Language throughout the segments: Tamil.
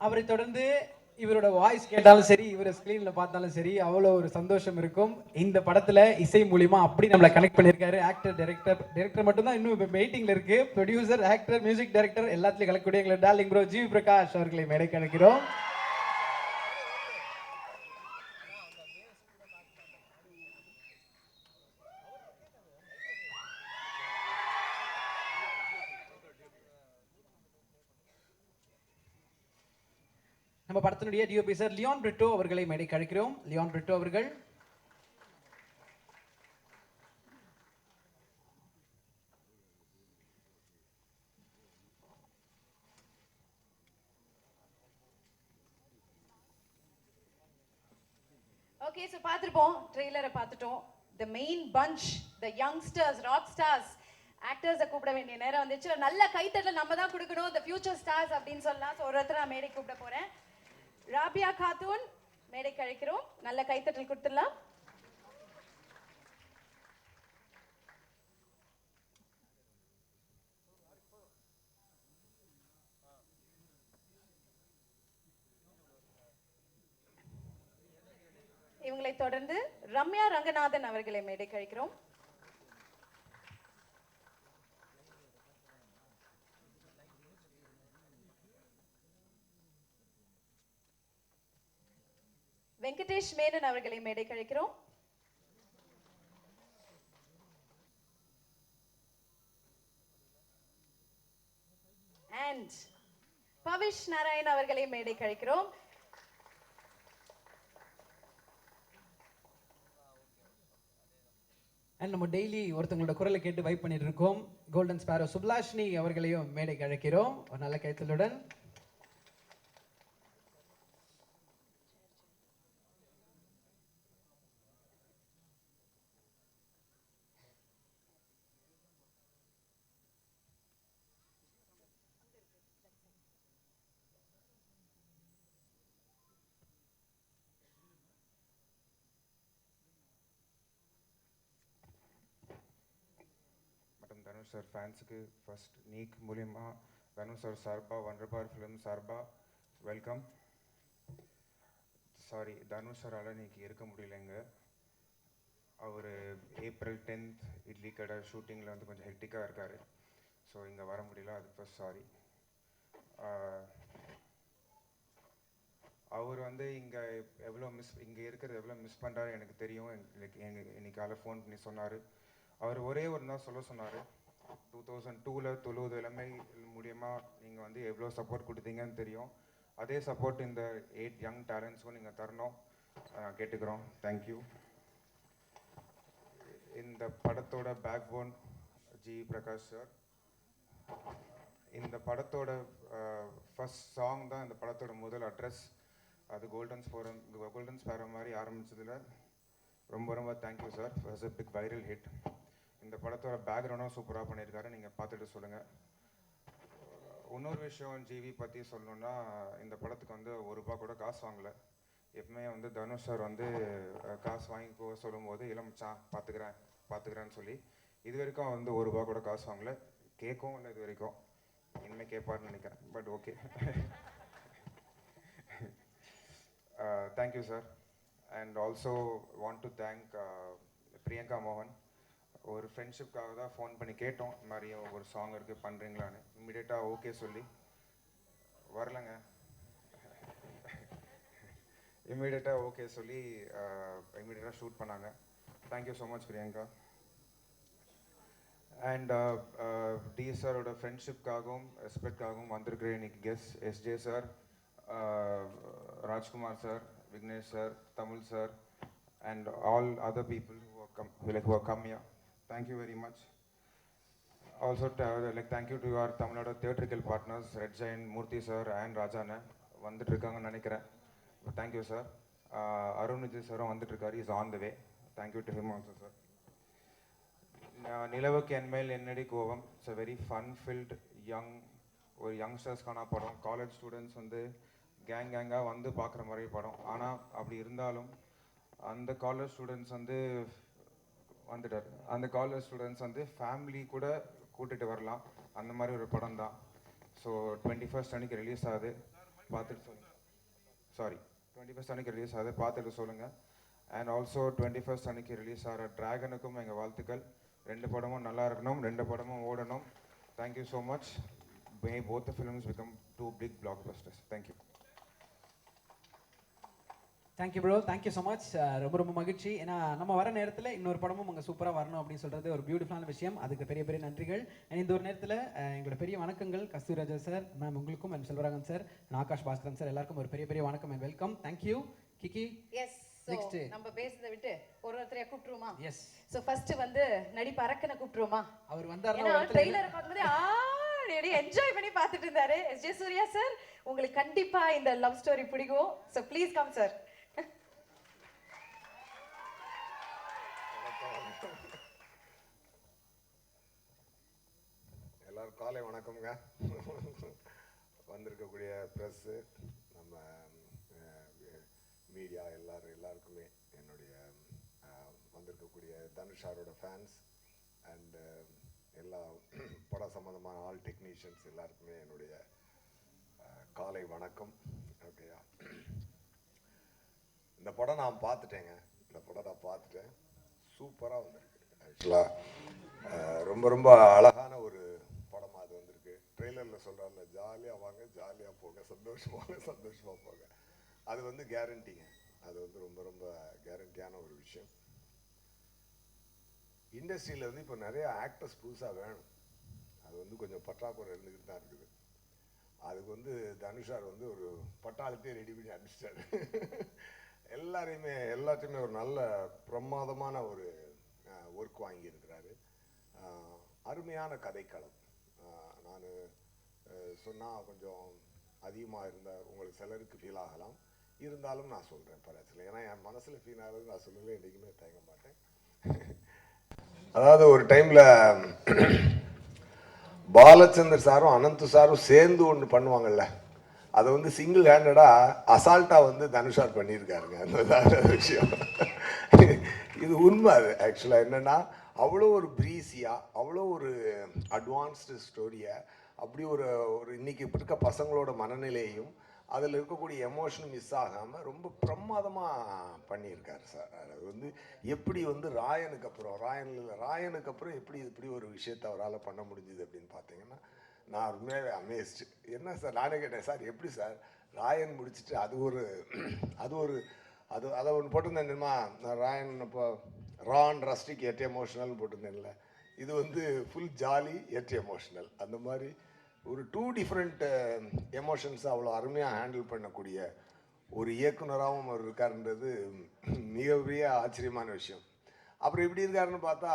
அவரை தொடர்ந்து இவரோட வாய்ஸ் கேட்டாலும் சரி, இவரை ஸ்கிரீன்ல பார்த்தாலும் சரி, அவ்வளோ ஒரு சந்தோஷம் இருக்கும். இந்த படத்துல இசை மூலியமா அப்படி நம்மளை கனெக்ட் பண்ணியிருக்காரு. ஆக்டர், டைரக்டர் மட்டும்தான் இன்னும் வெயிட்டிங்ல இருக்கு. ப்ரொடியூசர், ஆக்டர், மியூசிக் டைரக்டர் எல்லாத்துலயும் கலக்கக்கூடிய எங்களை டார்லிங் ப்ரோ ஜிவி பிரகாஷ் அவர்களை மேடைக்கு அழைக்கிறோம். நம்ம படத்தினுடைய டிஓபி சார் லியோன் பிரிட்டோ அவர்களை மேடைக்கு அழைக்கிறோம். லியோன் பிரிட்டோ அவர்கள். ஓகே, ஸோ பார்த்துருப்போம், ட்ரெய்லரை பார்த்துட்டோம். The main punch, the youngsters, rock stars, ஆக்டர்ஸை கூப்பிட வேண்டிய நேரம் வந்துச்சு. நல்ல கைத்தட்டல் நம்ம தான் கொடுக்கணும், த ஃபியூச்சர் ஸ்டார்ஸ் அப்படின்னு சொல்லலாம். ஸோ ஒருத்தர் நான் மேடை கூப்பிட போகிறேன். ராபியா காத்தூன் மேடைக்கு அழைக்கிறோம். நல்ல கைத்தட்டல் கொடுத்துடலாம். இவங்களை தொடர்ந்து ரம்யா ரங்கநாதன் அவர்களை மேடைக்கு அழைக்கிறோம். வெங்கடேஷ் மேனன் அவர்களை மேடைக்கு அழைக்கிறோம். அண்ட் பவிஷ் நாராயண் அவர்களை மேடைக்கு அழைக்கிறோம். அண்ட் நம்ம டெய்லி ஒருத்தவங்களோட குரலை கேட்டு வைப் பண்ணிட்டு இருக்கோம். கோல்டன் ஸ்பேரோ சுப்லாஷினி அவர்களையும் மேடைக்கு அழைக்கிறோம் ஒரு நல்ல கைத்தலுடன். தனுஷ் சார் ஃபேன்ஸுக்கு ஃபர்ஸ்ட் நீக் மூலியமா தனுஷ் சார் சார்பா வண்டர்பார் ஃபிலிம் சார்பா வெல்கம். சாரி, தனுஷ் சாரால் இன்னைக்கு இருக்க முடியலைங்க. அவர் ஏப்ரல் 10th இட்லி கடை ஷூட்டிங்கில் வந்து கொஞ்சம் ஹெக்டிக்காக இருக்கார். ஸோ இங்கே வர முடியல, அதுக்கு ஃபர்ஸ்ட் சாரி. அவர் வந்து இங்கே இங்கே இருக்கிறது எவ்வளோ மிஸ் பண்ணுறாரு எனக்கு தெரியும். இன்னைக்கு காலை ஃபோன் பண்ணி சொன்னார். அவர் ஒரே ஒரு நாள் சொல்ல சொன்னார், 2002 தொழுவது இளமை மூலியமாக நீங்கள் வந்து எவ்வளோ சப்போர்ட் கொடுத்தீங்கன்னு தெரியும். அதே சப்போர்ட் இந்த 8 யங் டேலண்ட்ஸுக்கும் நீங்கள் தரணும் கேட்டுக்கிறோம். தேங்க்யூ. இந்த படத்தோட backbone G Prakash sir. இந்த படத்தோட ஃபர்ஸ்ட் சாங் தான் இந்த படத்தோட முதல் அட்ரஸ். அது கோல்டன் ஸ்பேரோ மாதிரி ஆரம்பிச்சதில் ரொம்ப ரொம்ப thank you sir. Was a big viral hit. இந்த படத்தோட பேக்ரவுண்டும் சூப்பராக பண்ணியிருக்காரு, நீங்கள் பார்த்துட்டு சொல்லுங்கள். இன்னொரு விஷயம் ஜிவி பற்றி சொல்லணுன்னா, இந்த படத்துக்கு வந்து ₹1 கூட காசு வாங்கலை. எப்பவுமே வந்து தனுஷ் சார் வந்து காசு வாங்கிக்கோ சொல்லும்போது இளமச்சான் பார்த்துக்கிறேன்னு சொல்லி இது வரைக்கும் வந்து ₹1 கூட காசு வாங்கலை. கேட்கவும் இல்லை இது வரைக்கும். இனிமேல் கேட்பார்னு நினைக்கிறேன், but okay. Thank you sir. And also want to thank Priyanka மோகன். ஒரு ஃப்ரெண்ட்ஷிப்காக தான் ஃபோன் பண்ணி கேட்டோம், இந்த மாதிரி ஒரு சாங் இருக்குது பண்ணுறீங்களான்னு. இம்மிடியேட்டாக ஓகே சொல்லி வரலங்க. இம்மிடியேட்டாக ஓகே சொல்லி இம்மிடியேட்டாக ஷூட் பண்ணாங்க. Thank you so much Priyanka. And D சாரோட ஃப்ரெண்ட்ஷிப்காகவும் ரெஸ்பெக்ட்காகவும் வந்திருக்கிற இன்னைக்கு guest SJ sir, Rajkumar sir, Vignesh sir, Tamil sir, and all other people who have come here. Thank you very much. Also, thank you to our Tamil Nadu theatrical partners, Red Giant, Murthy sir and Rajana. வந்துட்டு இருக்காங்கன்னு நினைக்கிறேன். Thank you sir. Arun Vijay சாரும் வந்துட்டு இருக்காரு, is on the way. Thank you to him also sir. நிலவுக்கு என்மேல் என்னடி கோவம், it's a very fun filled ஒரு யங்ஸ்டர்ஸ்க்கான படம். காலேஜ் ஸ்டூடெண்ட்ஸ் வந்து கேங்காக வந்து பார்க்குற மாதிரி படம். ஆனால் அப்படி இருந்தாலும் அந்த காலேஜ் ஸ்டூடெண்ட்ஸ் வந்து வந்துட்டார். அந்த காலேஜ் ஸ்டூடெண்ட்ஸ் வந்து ஃபேமிலி கூட கூட்டிகிட்டு வரலாம், அந்த மாதிரி ஒரு படம் தான். ஸோ 21st அன்னைக்கு ரிலீஸ் ஆகுது. பார்த்துட்டு சொல்லுங்கள். சாரி, 21st அன்னைக்கு ரிலீஸ் ஆகுது, பார்த்துட்டு சொல்லுங்கள். அண்ட் ஆல்சோ 21st அன்னைக்கு ரிலீஸ் ஆகிற டிராகனுக்கும் எங்கள் வாழ்த்துக்கள். 2 படமும் நல்லா இருக்கணும், 2 படமும் ஓடணும். Thank you so much. May both the films become 2 big blockbusters. Thank you. Thank you bro, thank you so much. ரொம்ப ரொம்ப மகிழ்ச்சி. ஏன்னா நம்ம வர நேரத்தில் இன்னொரு படமும் அங்கே சூப்பராக வரணும் அப்படின்னு சொல்கிறது ஒரு பியூட்டிஃபுல்லான விஷயம். அதுக்கு பெரிய பெரிய நன்றிகள். இந்த ஒரு நேரத்தில் எங்களோட பெரிய வணக்கங்கள் கஸ்தூராஜா சார், மேம் உங்களுக்கும், and Selvaraghavan sir, Akash Baskaran sir, எல்லாருக்கும் ஒரு பெரிய பெரிய வணக்கம் and welcome. Thank you. Kiki, yes, நம்ம பேசுறதை விட்டு ஒருத்தரையா கூப்பிட்டுருமா? எஸ். ஸோ ஃபர்ஸ்ட் வந்து நடிப்பு அரக்கனை கூப்பிட்டுருமா? அவர் வந்தார், ட்ரெய்லரை பார்க்கும்போது என்ஜாய் பண்ணி பார்த்துட்டு இருந்தாரு. எஸ் ஜே சூர்யா சார், உங்களுக்கு கண்டிப்பா இந்த லவ் ஸ்டோரி பிடிக்கும். So please come sir. எல்லாரும் காலை வணக்கம்ங்க. வந்திருக்கக்கூடிய ப்ரெஸ்ஸு, நம்ம மீடியா எல்லாருக்குமே என்னுடைய வந்திருக்கக்கூடிய தனுஷாரோட ஃபேன்ஸ் அண்ட் எல்லா படம் சம்மந்தமான ஆல் டெக்னீஷியன்ஸ் எல்லாருக்குமே என்னுடைய காலை வணக்கம். ஓகேயா, இந்த படம் நான் பார்த்துட்டேங்க. இந்த படம் நான் பார்த்துட்டேன். சூப்பராக வந்திருக்கு. ஆக்சுவலாக ரொம்ப ரொம்ப அழகான ஒரு படமாக அது வந்திருக்கு. ட்ரெய்லரில் சொல்கிறாங்கல்ல, ஜாலியாக வாங்க, ஜாலியாக போங்க, சந்தோஷமாக போங்க. அது வந்து கேரண்டிங்க. அது வந்து ரொம்ப ரொம்ப கேரண்டியான ஒரு விஷயம். இண்டஸ்ட்ரியில் வந்து இப்போ நிறைய ஆக்டர்ஸ் புதுசாக வேணும். அது வந்து கொஞ்சம் பற்றாக்குறை இருந்துக்கிட்டு தான் இருக்குது. அதுக்கு வந்து தனுஷார் வந்து ஒரு பட்டாளத்தையே ரெடி பண்ணி அனுப்பிச்சிட்டாரு. எல்லாத்தையுமே ஒரு நல்ல பிரமாதமான ஒரு ஒர்க் வாங்கியிருக்கிறாரு. அருமையான கதைக்களம். நான் சொன்னால் கொஞ்சம் அதிகமாக இருந்தால் உங்களுக்கு சிலருக்கு ஃபீல் ஆகலாம். இருந்தாலும் நான் சொல்கிறேன் பரவாயில்ல. ஏன்னா என் மனசில் ஃபீல் ஆகுது, நான் சொல்லலை, என்றைக்குமே தயங்க மாட்டேன். அதாவது ஒரு டைமில் பாலச்சந்தர் சாரும் அனந்த் சாரும் சேர்ந்து ஒன்று பண்ணுவாங்கல்ல, அதை வந்து சிங்கிள் ஹேண்டடாக அசால்ட்டாக வந்து தனுஷார் பண்ணியிருக்காருங்க. அந்த விஷயம் இது உண்மை. அது ஆக்சுவலாக என்னென்னா, அவ்வளோ ஒரு ப்ரீஸியாக, அவ்வளோ ஒரு அட்வான்ஸ்டு ஸ்டோரியை, அப்படி ஒரு இன்னைக்கு இருக்க பசங்களோட மனநிலையையும் அதில் இருக்கக்கூடிய எமோஷனும் மிஸ் ஆகாமல் ரொம்ப பிரமாதமாக பண்ணியிருக்காரு சார். அது வந்து எப்படி வந்து ராயனுக்கு அப்புறம் எப்படி இப்படி ஒரு விஷயத்தை அவரால் பண்ண முடிஞ்சுது அப்படின்னு பார்த்தீங்கன்னா, நான் உண்மையாகவே அமேஸ்டு. என்ன சார், நானே கேட்டேன், சார் எப்படி சார் ராயன் முடிச்சுட்டு அதை ஒன்று போட்டிருந்தேன் தெரியுமா, நான் ராயன் இப்போ ரான் ரஸ்டிக் எட் எமோஷனல்னு போட்டிருந்தேன்ல, இது வந்து ஃபுல் ஜாலி எட் எமோஷனல். அந்த மாதிரி ஒரு 2 டிஃப்ரெண்ட் எமோஷன்ஸை அவ்வளோ அருமையாக ஹேண்டில் பண்ணக்கூடிய ஒரு இயக்குனராகவும் அவர் இருக்காருன்றது மிகப்பெரிய ஆச்சரியமான விஷயம். அப்புறம் எப்படி இருக்காருன்னு பார்த்தா,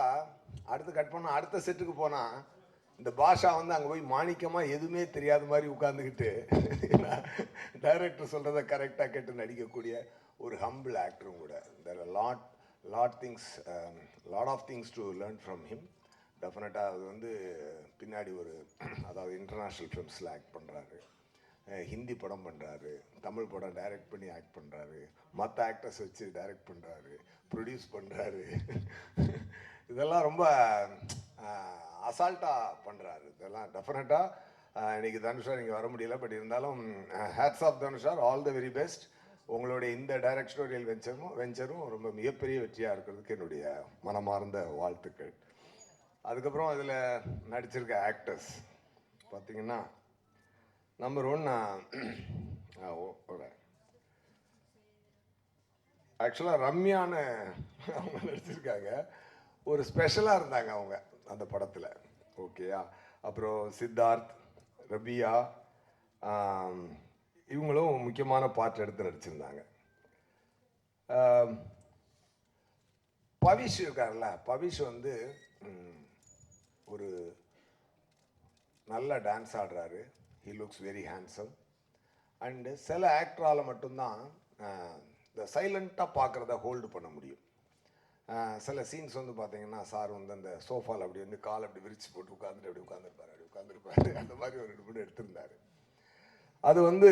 அடுத்து கட் பண்ணால் அடுத்த செட்டுக்கு போனால் இந்த பாஷா வந்து அங்கே போய் மாணிக்கமாக எதுவுமே தெரியாத மாதிரி உட்காந்துக்கிட்டு டைரக்டர் சொல்கிறத கரெக்டாக கேட்டு நடிக்கக்கூடிய ஒரு ஹம்பிள் ஆக்டரும் கூட. There are lot of things to learn from him. டெஃபினட்டாக அது வந்து பின்னாடி அதாவது இன்டர்நேஷ்னல் ஃபிலிம்ஸில் ஆக்ட் பண்ணுறாரு, ஹிந்தி படம் பண்ணுறாரு, தமிழ் படம் டைரக்ட் பண்ணி ஆக்ட் பண்ணுறாரு, மற்ற ஆக்டர்ஸ் வச்சு டைரக்ட் பண்ணுறாரு, ப்ரொடியூஸ் பண்ணுறாரு. இதெல்லாம் ரொம்ப அசால்ட்டாக பண்ணுறாரு. இதெல்லாம் டெஃபினட்டாக இன்னைக்கு தனுஷார் இங்கே வர முடியல, பட் இருந்தாலும் hats off Dhanush sir, all the very best. உங்களுடைய இந்த டைரக்டோரியல் வெஞ்சரும் ரொம்ப மிகப்பெரிய வெற்றியாக இருக்கிறதுக்கு என்னுடைய மனமார்ந்த வாழ்த்துக்கள். அதுக்கப்புறம் அதில் நடிச்சிருக்க ஆக்டர்ஸ் பார்த்தீங்கன்னா, நம்பர் 1 ஆக்சுவலாக ரம்யான்னு அவங்க நடிச்சிருக்காங்க. ஒரு ஸ்பெஷலாக இருந்தாங்க அவங்க அந்த படத்தில். ஓகேயா, அப்புறம் சித்தார்த், ரபியா, இவங்களும் முக்கியமான பார்ட் எடுத்து நடிச்சிருந்தாங்க. பவிஷ் இருக்கார்ல, பவிஷ் வந்து ஒரு நல்ல டான்ஸ் ஆடுறாரு. He looks very handsome. And சில ஆக்டரால் மட்டும்தான் இந்த சைலண்ட்டாக பார்க்குறத ஹோல்டு பண்ண முடியும். சில சீன்ஸ் வந்து பார்த்தீங்கன்னா, சார் வந்து அந்த சோஃபாவில் அப்படி வந்து கால் அப்படி விரிச்சு போட்டு அப்படி உட்காந்துருப்பாரு. அந்த மாதிரி ஒரு 2 நிமிடம் எடுத்திருந்தாரு. அது வந்து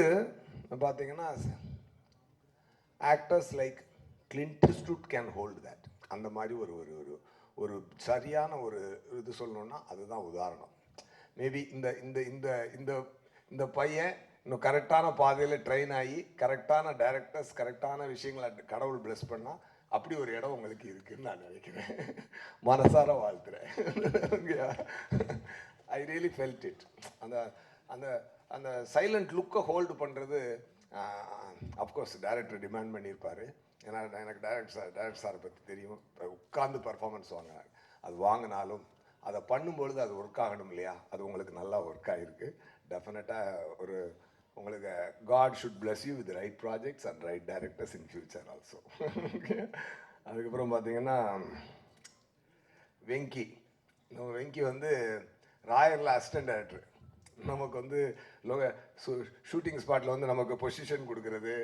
பார்த்தீங்கன்னா, actors like Clint Eastwood can hold that. அந்த மாதிரி ஒரு சரியான ஒரு இது சொல்லணும்னா அதுதான் உதாரணம். மேபி இந்த இந்த இந்த இந்த இந்த பையன் இன்னும் கரெக்டான பாதையில் ட்ரெயின் ஆகி கரெக்டான டைரக்டர்ஸ் கரெக்டான விஷயங்களை கடவுள் பிளஸ் பண்ணால் அப்படி ஒரு இடம் உங்களுக்கு இருக்குன்னு நான் நினைக்கிறேன். மனசார வாழ்த்துறேன். I really felt it. அந்த அந்த அந்த சைலண்ட் லுக்கை ஹோல்டு பண்ணுறது அஃப்கோர்ஸ் டைரக்டர் டிமாண்ட் பண்ணியிருப்பார். ஏன்னா எனக்கு டைரக்டர் சாரை பற்றி தெரியும். உட்கார்ந்து பர்ஃபார்மன்ஸ் வாங்கினார். அது வாங்கினாலும் அதை பண்ணும்பொழுது அது ஒர்க் ஆகணும் இல்லையா? அது உங்களுக்கு நல்லா ஒர்க் ஆகிருக்கு. டெஃபினட்டாக ஒரு உங்களுக்கு god should bless you with right projects and right directors in future also. அதுக்கப்புறம் பார்த்தீங்கன்னா வெங்கி. நம்ம வெங்கி வந்து ராயரில் அசிஸ்டன்ட் டைரக்டர். நமக்கு வந்து ஷூட்டிங் ஸ்பாட்டில் வந்து நமக்கு பொசிஷன் கொடுக்குறது,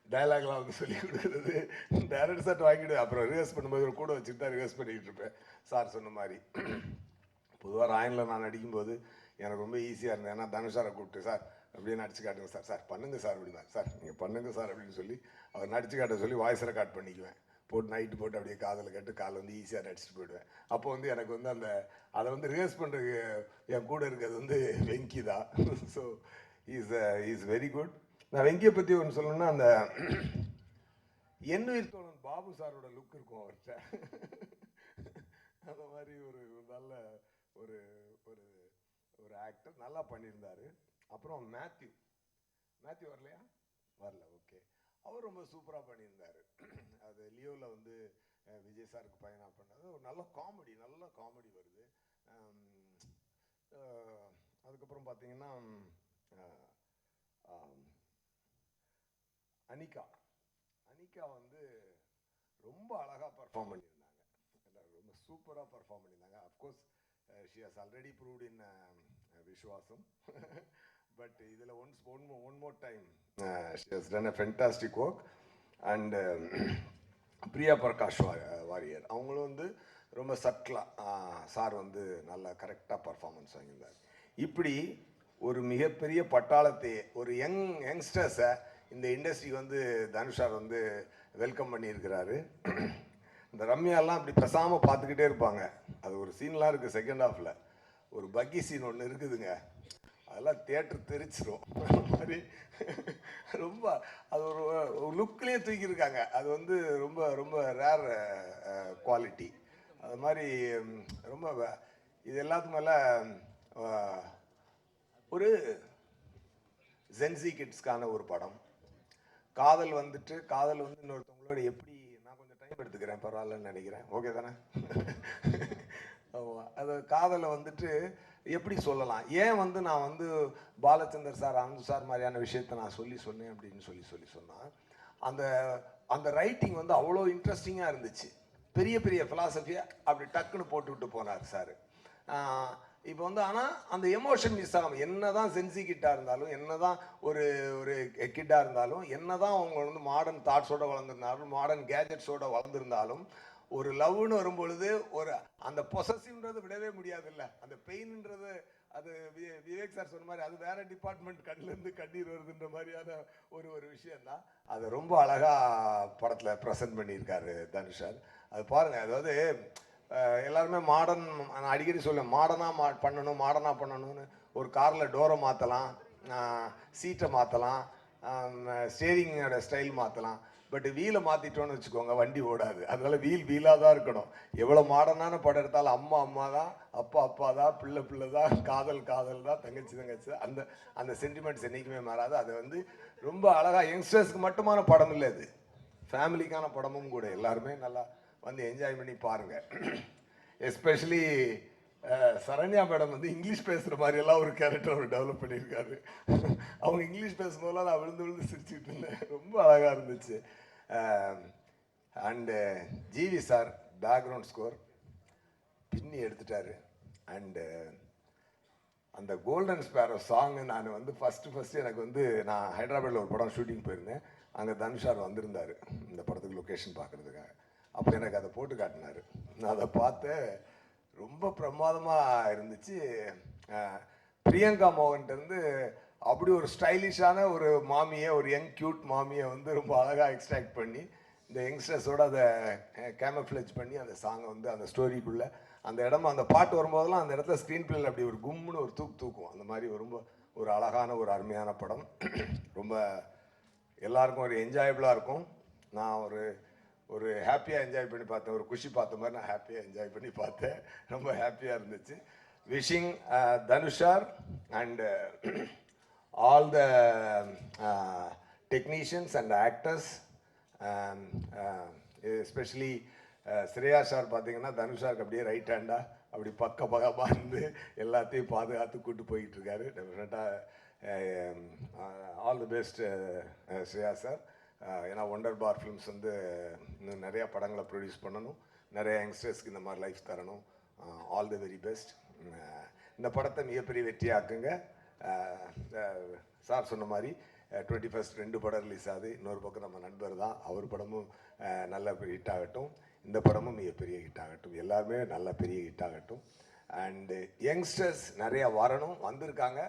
டைலாக்லாம் வந்து சொல்லி கொடுக்குறது, டைரக்டர் சார் வாங்கிட்டு அப்புறம் ரிஹர்ஸ் பண்ணும்போது ஒரு கூட வச்சுட்டு தான் ரிஹர்ஸ் பண்ணிக்கிட்டு இருப்பேன். சார் சொன்ன மாதிரி பொதுவாக ராயனில் நான் நடிக்கும்போது எனக்கு ரொம்ப ஈஸியாக இருந்தது. ஏன்னா தனுஷாரை கூப்பிட்டு சார் அப்படியே நடிச்சு காட்டுங்க சார், சார் பண்ணுங்க சார் அப்படின்னா, சார் நீங்கள் பண்ணுங்க சார் அப்படின்னு சொல்லி அவர் நடிச்சு காட்ட சொல்லி வாய்ஸ் ரெக்கார்ட் பண்ணிக்குவேன். போட்டு நைட்டு போட்டு அப்படியே காதில் கேட்டு காலை வந்து ஈஸியாக நடிச்சுட்டு போயிடுவேன். அப்போ வந்து எனக்கு வந்து அந்த அதை வந்து ரிஹர்ஸ் பண்ணுறதுக்கு என் கூட இருக்கிறது வந்து வெங்கி தான். So is very good. நான் வெங்கியை பற்றி ஒன்று சொல்லணும்னா, அந்த எண்ணுயிர் தோழன் பாபு சாரோட லுக் இருக்கும் அவர்கிட்ட. அந்த மாதிரி ஒரு நல்ல ஒரு ஒரு ஒரு ஆக்டர் நல்லா பண்ணியிருந்தார். அப்புறம் மேத்யூ வரலையா? வரல, ஓகே. அவர் ரொம்ப சூப்பராக பண்ணியிருந்தார். அது லியோவில் வந்து விஜய் சாருக்கு பையனாக பண்ணது ஒரு நல்ல காமெடி வருது. அதுக்கப்புறம் பார்த்தீங்கன்னா அனிகா வந்து ரொம்ப அழகாக பர்ஃபார்ம் பண்ணியிருந்தாங்க. ரொம்ப சூப்பராக பர்ஃபார்ம் பண்ணியிருந்தாங்க. Of course she has already proved in Viswasam. But இதில் one more time she has done a fantastic work. And Priya Prakash Warrier அவங்களும் வந்து ரொம்ப சட்டிலாக சார் வந்து நல்லா கரெக்டாக பர்ஃபார்மன்ஸ் வாங்கியிருந்தார். இப்படி ஒரு மிகப்பெரிய பட்டாளத்தை ஒரு யங்ஸ்டர்ஸை இந்த இண்டஸ்ட்ரி வந்து தனுஷார் வந்து வெல்கம் பண்ணியிருக்கிறாரு. இந்த ரம்யாலாம் அப்படி பேசாமல் பார்த்துக்கிட்டே இருப்பாங்க. அது ஒரு சீன்லாம் இருக்குது செகண்ட் ஹாஃபில். ஒரு பக்கி சீன் ஒன்று இருக்குதுங்க, அதெல்லாம் தியேட்டர் தெரிச்சிடும். அந்த மாதிரி ரொம்ப அது ஒரு லுக்லேயே தூக்கியிருக்காங்க. அது வந்து ரொம்ப ரொம்ப ரேர் குவாலிட்டி. அது மாதிரி ரொம்ப இது எல்லாத்துக்கு மேலே ஒரு ஜென்சி கிட்ஸ்க்கான ஒரு படம். காதல் வந்து இன்னொருத்தவங்களோட எப்படி, நான் கொஞ்சம் டைம் எடுத்துக்கிறேன் பரவாயில்லன்னு நினைக்கிறேன், ஓகே தானே? ஆமாம், அது காதலை வந்துட்டு எப்படி சொல்லலாம், ஏன் வந்து நான் வந்து பாலச்சந்தர் சார் ஆனந்த் சார் மாதிரியான விஷயத்த நான் சொன்னேன் அப்படின்னு சொல்லி சொன்னால், அந்த அந்த ரைட்டிங் வந்து அவ்வளோ இன்ட்ரெஸ்டிங்காக இருந்துச்சு. பெரிய பெரிய ஃபிலாசபியை அப்படி டக்குன்னு போட்டுவிட்டு போனார் சார். இப்போ வந்து ஆனால் அந்த எமோஷன் மிஸ் ஆகும். என்ன தான் சென்சி கிட்டாக இருந்தாலும், என்ன தான் ஒரு ஒரு கிட்டாக இருந்தாலும், என்ன தான் அவங்க வந்து மாடர்ன் தாட்ஸோடு வளர்ந்துருந்தாலும், மாடர்ன் கேஜெட்ஸோடு வளர்ந்துருந்தாலும், ஒரு லவ்னு வரும்பொழுது ஒரு அந்த பொசசிவ்ன்றது விடவே முடியாதுல்ல. அந்த பெயின்ன்றது அது விவேக் சார் சொன்ன மாதிரி அது வேற டிபார்ட்மெண்ட், கண்ணிலேருந்து கண்ணீர் வருதுன்ற மாதிரியான ஒரு விஷயந்தான். அதை ரொம்ப அழகாக படத்தில் ப்ரெசென்ட் பண்ணியிருக்காரு தனுஷார். அது பாருங்கள், அதாவது எல்லாருமே மாடர்ன், நான் அடிக்கடி சொல்லுவேன் மாடர்னாக பண்ணணும்னு. ஒரு காரில் டோரை மாற்றலாம், சீட்டை மாற்றலாம், ஸ்டேரிங்கோட ஸ்டைல் மாற்றலாம். பட் வீலை மாற்றிட்டோன்னு வச்சுக்கோங்க, வண்டி ஓடாது. அதனால வீலாக தான் இருக்கணும். எவ்வளோ மாடர்னான படம் எடுத்தாலும் அம்மா தான், அப்பா தான், பிள்ளை தான், காதல் தான், தங்கச்சி அந்த அந்த சென்டிமெண்ட்ஸ் என்றைக்குமே மாறாது. அது வந்து ரொம்ப அழகாக யங்ஸ்டர்ஸ்க்கு மட்டுமான படம் இல்லை, இது ஃபேமிலிக்கான படமும் கூட. எல்லாருமே நல்லா வந்து என்ஜாய் பண்ணி பாருங்கள். எஸ்பெஷலி சரண்யா மேடம் வந்து இங்கிலீஷ் பேசுகிற மாதிரியெல்லாம் ஒரு கேரக்டர் அவர் டெவலப் பண்ணியிருக்காரு. அவங்க இங்கிலீஷ் பேசும்போதெல்லாம் நான் விழுந்து சிரிச்சுட்டு இருந்தேன். ரொம்ப அழகாக இருந்துச்சு. And GV sir background score பின்னி எடுத்துட்டாரு. அண்டு அந்த கோல்டன் ஸ்பேரோ சாங்கு நான் வந்து ஃபஸ்ட்டு எனக்கு வந்து நான் ஹைதராபாத்தில் ஒரு படம் ஷூட்டிங் போயிருந்தேன். அங்கே தனுஷார் வந்திருந்தார் இந்த படத்துக்கு லொக்கேஷன் பார்க்குறதுக்காக. அப்போ எனக்கு அதை போட்டு காட்டினார். நான் அதை பார்த்தேன், ரொம்ப பிரமாதமாக இருந்துச்சு. பிரியங்கா மோகன்கிட்டருந்து அப்படி ஒரு ஸ்டைலிஷான ஒரு மாமியை, ஒரு யங் க்யூட் மாமியை வந்து ரொம்ப அழகாக எக்ஸ்ட்ராக்ட் பண்ணி இந்த யங்ஸ்டர்ஸோடு அதை கேமஃப்ளேஜ் பண்ணி அந்த சாங்கை வந்து அந்த ஸ்டோரிக்குள்ளே அந்த இடமா அந்த பாட்டு வரும்போதெல்லாம் அந்த இடத்துல ஸ்க்ரீன் பிளேயில் அப்படி ஒரு கும்முன்னு ஒரு தூக்கும். அந்த மாதிரி ரொம்ப ஒரு அழகான ஒரு அருமையான படம். ரொம்ப எல்லாருக்கும் ஒரு என்ஜாயபிளாக இருக்கும். நான் ஒரு ஹாப்பியாக என்ஜாய் பண்ணி பார்த்தேன், ஒரு குஷி பார்த்த மாதிரி நான் ஹாப்பியாக என்ஜாய் பண்ணி பார்த்தேன். ரொம்ப ஹாப்பியாக இருந்துச்சு. Wishing தனுஷார் and all the technicians and actors, especially Shreya sir பார்த்தீங்கன்னா தனுஷாருக்கு அப்படியே ரைட் ஹேண்டாக அப்படி பக்கமாக இருந்து எல்லாத்தையும் பாதுகாத்து கூட்டு போயிட்டு இருக்காரு. டெஃபினட்டாக all the best Shreya sir. ஏன்னா ஒண்டர் பார் ஃபிலிம்ஸ் வந்து இன்னும் நிறையா படங்களை ப்ரொடியூஸ் பண்ணணும், நிறைய யங்ஸ்டர்ஸ்க்கு இந்த மாதிரி லைஃப் தரணும். All the very best. இந்த படத்தை மிகப்பெரிய வெற்றியாக்குங்க. சார் சொன்ன மாதிரி 21st 2 படம் ரிலீஸ் ஆகுது. இன்னொரு பக்கம் நம்ம நண்பர் தான், அவர் படமும் நல்ல ஹிட் ஆகட்டும், இந்த படமும் மிகப்பெரிய ஹிட் ஆகட்டும், எல்லாருமே நல்ல பெரிய ஹிட் ஆகட்டும். அண்டு யங்ஸ்டர்ஸ் நிறையா வரணும், வந்திருக்காங்க.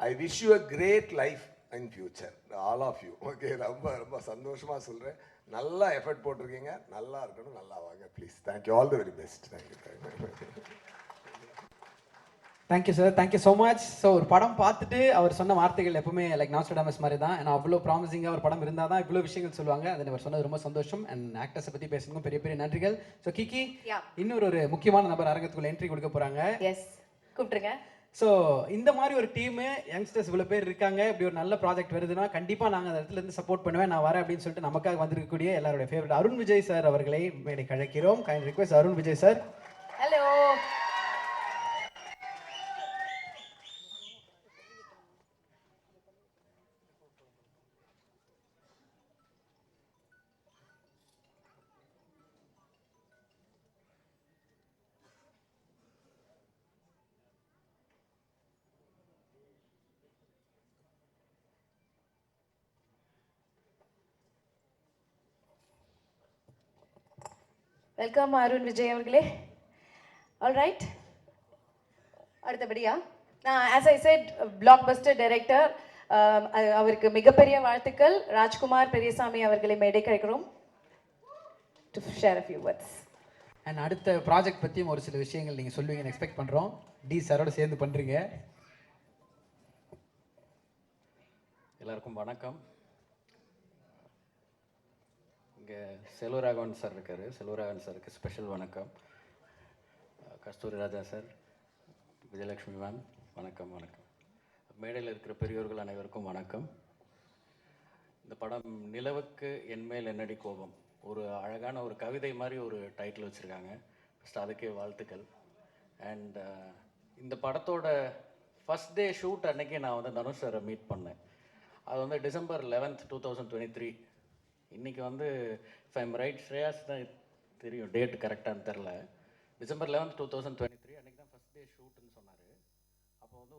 I wish you a great life in future, all of you. Okay, ரொம்ப ரொம்ப சந்தோஷமாக சொல்கிறேன். நல்லா எஃபர்ட் போட்டிருக்கீங்க, நல்லா இருக்கணும், நல்லா வாங்க please. Thank you, all the very best. Thank you sir, thank you so much. So ஒரு படம் பார்த்துட்டு அவர் சொன்ன வார்த்தைகள் எப்பவுமே லைக் நாஸ்டாடமஸ் மாதிரி தான். ஏன்னா அவ்வளோ ப்ராமிசிங்காக ஒரு படம் இருந்தால் தான் இவ்வளோ விஷயங்கள் சொல்லுவாங்க. அது அவர் சொன்னது ரொம்ப சந்தோஷம். அண்ட் ஆக்டர்ஸை பற்றி பேசுறதுக்கும் பெரிய பெரிய நன்றிகள். ஸோ கிக்கி, இன்னொரு முக்கியமான நபர் அரங்கத்துக்குள்ள என்ட்ரி கொடுக்க போகிறாங்க. எஸ், கூப்பிட்டுருங்க. ஸோ இந்த மாதிரி ஒரு டீமு, யங்ஸ்டர்ஸ் இவ்வளோ பேர் இருக்காங்க, இப்படி ஒரு நல்ல ப்ராஜெக்ட் வருதுன்னா கண்டிப்பாக நாங்கள் அந்த இடத்துல இருந்து சப்போர்ட் பண்ணுவேன், நான் வரேன் அப்படின்னு சொல்லிட்டு நமக்காக வந்திருக்கக்கூடிய எல்லாருடைய ஃபேவரட் அருண் விஜய் சார் அவர்களை மேடை கழைக்கிறோம். Kind request Arun Vijay sir. Hello. Welcome Arun Vijay அவர்களே. ஆல் ரைட், அடுத்தபடியா நான் as I said blockbuster director, அவருக்கு மிகப்பெரிய வாழ்த்துக்கள். ராஜ்குமார் பெரியசாமி அவர்களை மேடை கிடைக்கிறோம் to share a few words. அண்ட் அடுத்த ப்ராஜெக்ட் பற்றியும் ஒரு சில விஷயங்கள் நீங்கள் சொல்லுவீங்கன்னு எக்ஸ்பெக்ட் பண்ணுறோம். டி சாரோட சேர்ந்து பண்ணுறீங்க. எல்லாருக்கும் வணக்கம். இங்கே செல்வராகவன் சார் இருக்கார், செல்வராகவன் சாருக்கு ஸ்பெஷல் வணக்கம். கஸ்தூரி ராஜா சார், விஜயலட்சுமி மேம், வணக்கம் வணக்கம். மேடையில் இருக்கிற பெரியோர்கள் அனைவருக்கும் வணக்கம். இந்த படம் நிலவுக்கு என்மேல் என்னடி கோபம், ஒரு அழகான ஒரு கவிதை மாதிரி ஒரு டைட்டில் வச்சுருக்காங்க. ஃபஸ்ட் அதுக்கே வாழ்த்துக்கள். அண்ட் இந்த படத்தோட ஃபஸ்ட் டே ஷூட் அன்னைக்கு நான் வந்து தனுஷ் சாரை மீட் பண்ணேன். அது வந்து December 11th 2023. இன்றைக்கி வந்து இஃப் ஐம் ரைட், ஸ்ரேயாஸ் தான் தெரியும் டேட் கரெக்டானு தெரில. December 11th 2023 அன்றைக்கி தான் ஃபஸ்ட் டே ஷூட்டுன்னு சொன்னார். அப்போ வந்து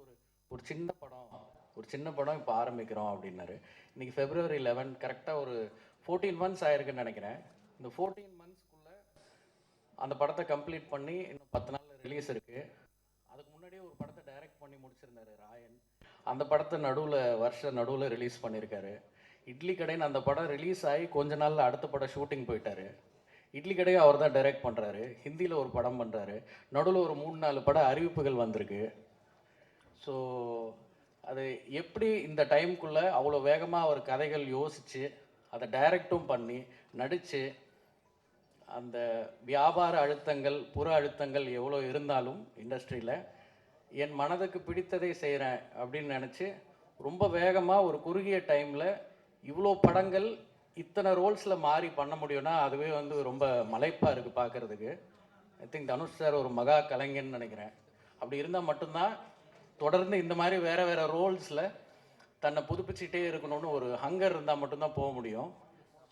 ஒரு சின்ன படம் இப்போ ஆரம்பிக்கிறோம் அப்படின்னாரு. இன்றைக்கி February 11 கரெக்டாக ஒரு 14 months ஆயிருக்குன்னு நினைக்கிறேன். இந்த 14 monthsக்குள்ளே அந்த படத்தை கம்ப்ளீட் பண்ணி இன்னும் 10 நாளில் ரிலீஸ் இருக்குது. அதுக்கு முன்னாடியே ஒரு படத்தை டைரக்ட் பண்ணி முடிச்சிருந்தாரு ராயன். அந்த படத்தை நடுவில் ரிலீஸ் பண்ணியிருக்காரு. இட்லி கடைன்னு அந்த படம் ரிலீஸ் ஆகி கொஞ்ச நாளில் அடுத்த படம் ஷூட்டிங் போயிட்டாரு. இட்லி கடையை அவர் தான் டைரக்ட் பண்ணுறாரு. ஹிந்தியில் ஒரு படம் பண்ணுறாரு. நடுவில் ஒரு 3-4 படம் அறிவிப்புகள் வந்திருக்கு. ஸோ அது எப்படி இந்த டைமுக்குள்ளே அவ்வளோ வேகமாக அவர் கதைகள் யோசித்து அதை டைரக்டும் பண்ணி நடித்து, அந்த வியாபார அழுத்தங்கள் புற அழுத்தங்கள் எவ்வளோ இருந்தாலும் இண்டஸ்ட்ரியில் என் மனதுக்கு பிடித்ததை செய்கிறேன் அப்படின்னு நினச்சி ரொம்ப வேகமாக ஒரு குறுகிய டைமில் இவ்வளோ படங்கள் இத்தனை ரோல்ஸில் மாறி பண்ண முடியும்னா அதுவே வந்து ரொம்ப மலைப்பாக இருக்குது பார்க்குறதுக்கு. ஐ திங்க் தனுஷ் சார் ஒரு மகா கலைஞன்னு நினைக்கிறேன். அப்படி இருந்தால் மட்டும்தான் தொடர்ந்து இந்த மாதிரி வேறு ரோல்ஸில் தன்னை புதுப்பிச்சுட்டே இருக்கணும்னு ஒரு ஹங்கர் இருந்தால் மட்டும்தான் போக முடியும்.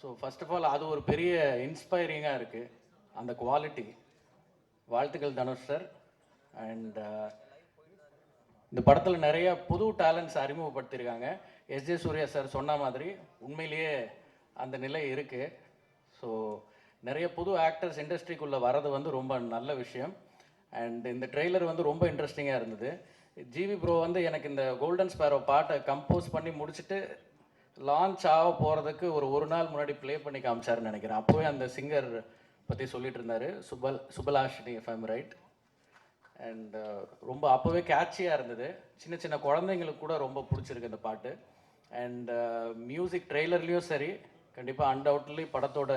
ஸோ ஃபர்ஸ்ட் ஆஃப் ஆல் அது ஒரு பெரிய இன்ஸ்பைரிங்காக இருக்குது, அந்த குவாலிட்டி. வாழ்த்துக்கள் தனுஷ் சார். அண்ட் இந்த படத்தில் நிறைய புது டேலண்ட்ஸ் அறிமுகப்படுத்தியிருக்காங்க. எஸ்ஜே சூர்யா சார் சொன்ன மாதிரி உண்மையிலேயே அந்த நிலை இருக்குது. ஸோ நிறைய புது ஆக்டர்ஸ் இண்டஸ்ட்ரிக்குள்ளே வர்றது வந்து ரொம்ப நல்ல விஷயம். அண்ட் இந்த ட்ரெய்லர் வந்து ரொம்ப இன்ட்ரெஸ்டிங்காக இருந்தது. ஜிவி ப்ரோ வந்து எனக்கு இந்த கோல்டன் ஸ்பேரோ பாட்டை கம்போஸ் பண்ணி முடிச்சுட்டு லான்ச் ஆக போகிறதுக்கு ஒரு நாள் முன்னாடி ப்ளே பண்ணி காமிச்சாருன்னு நினைக்கிறேன். அப்போவே அந்த சிங்கர் பற்றி சொல்லிட்டு இருந்தார், Subhalashini, if I'm right. And ரொம்ப அப்போவே கேட்சியாக இருந்தது. சின்ன சின்ன குழந்தைங்களுக்கு கூட ரொம்ப பிடிச்சிருக்கு இந்த பாட்டு. அண்ட் மியூசிக் ட்ரெய்லர்லேயும் சரி, கண்டிப்பாக அன்டவுட்லி படத்தோட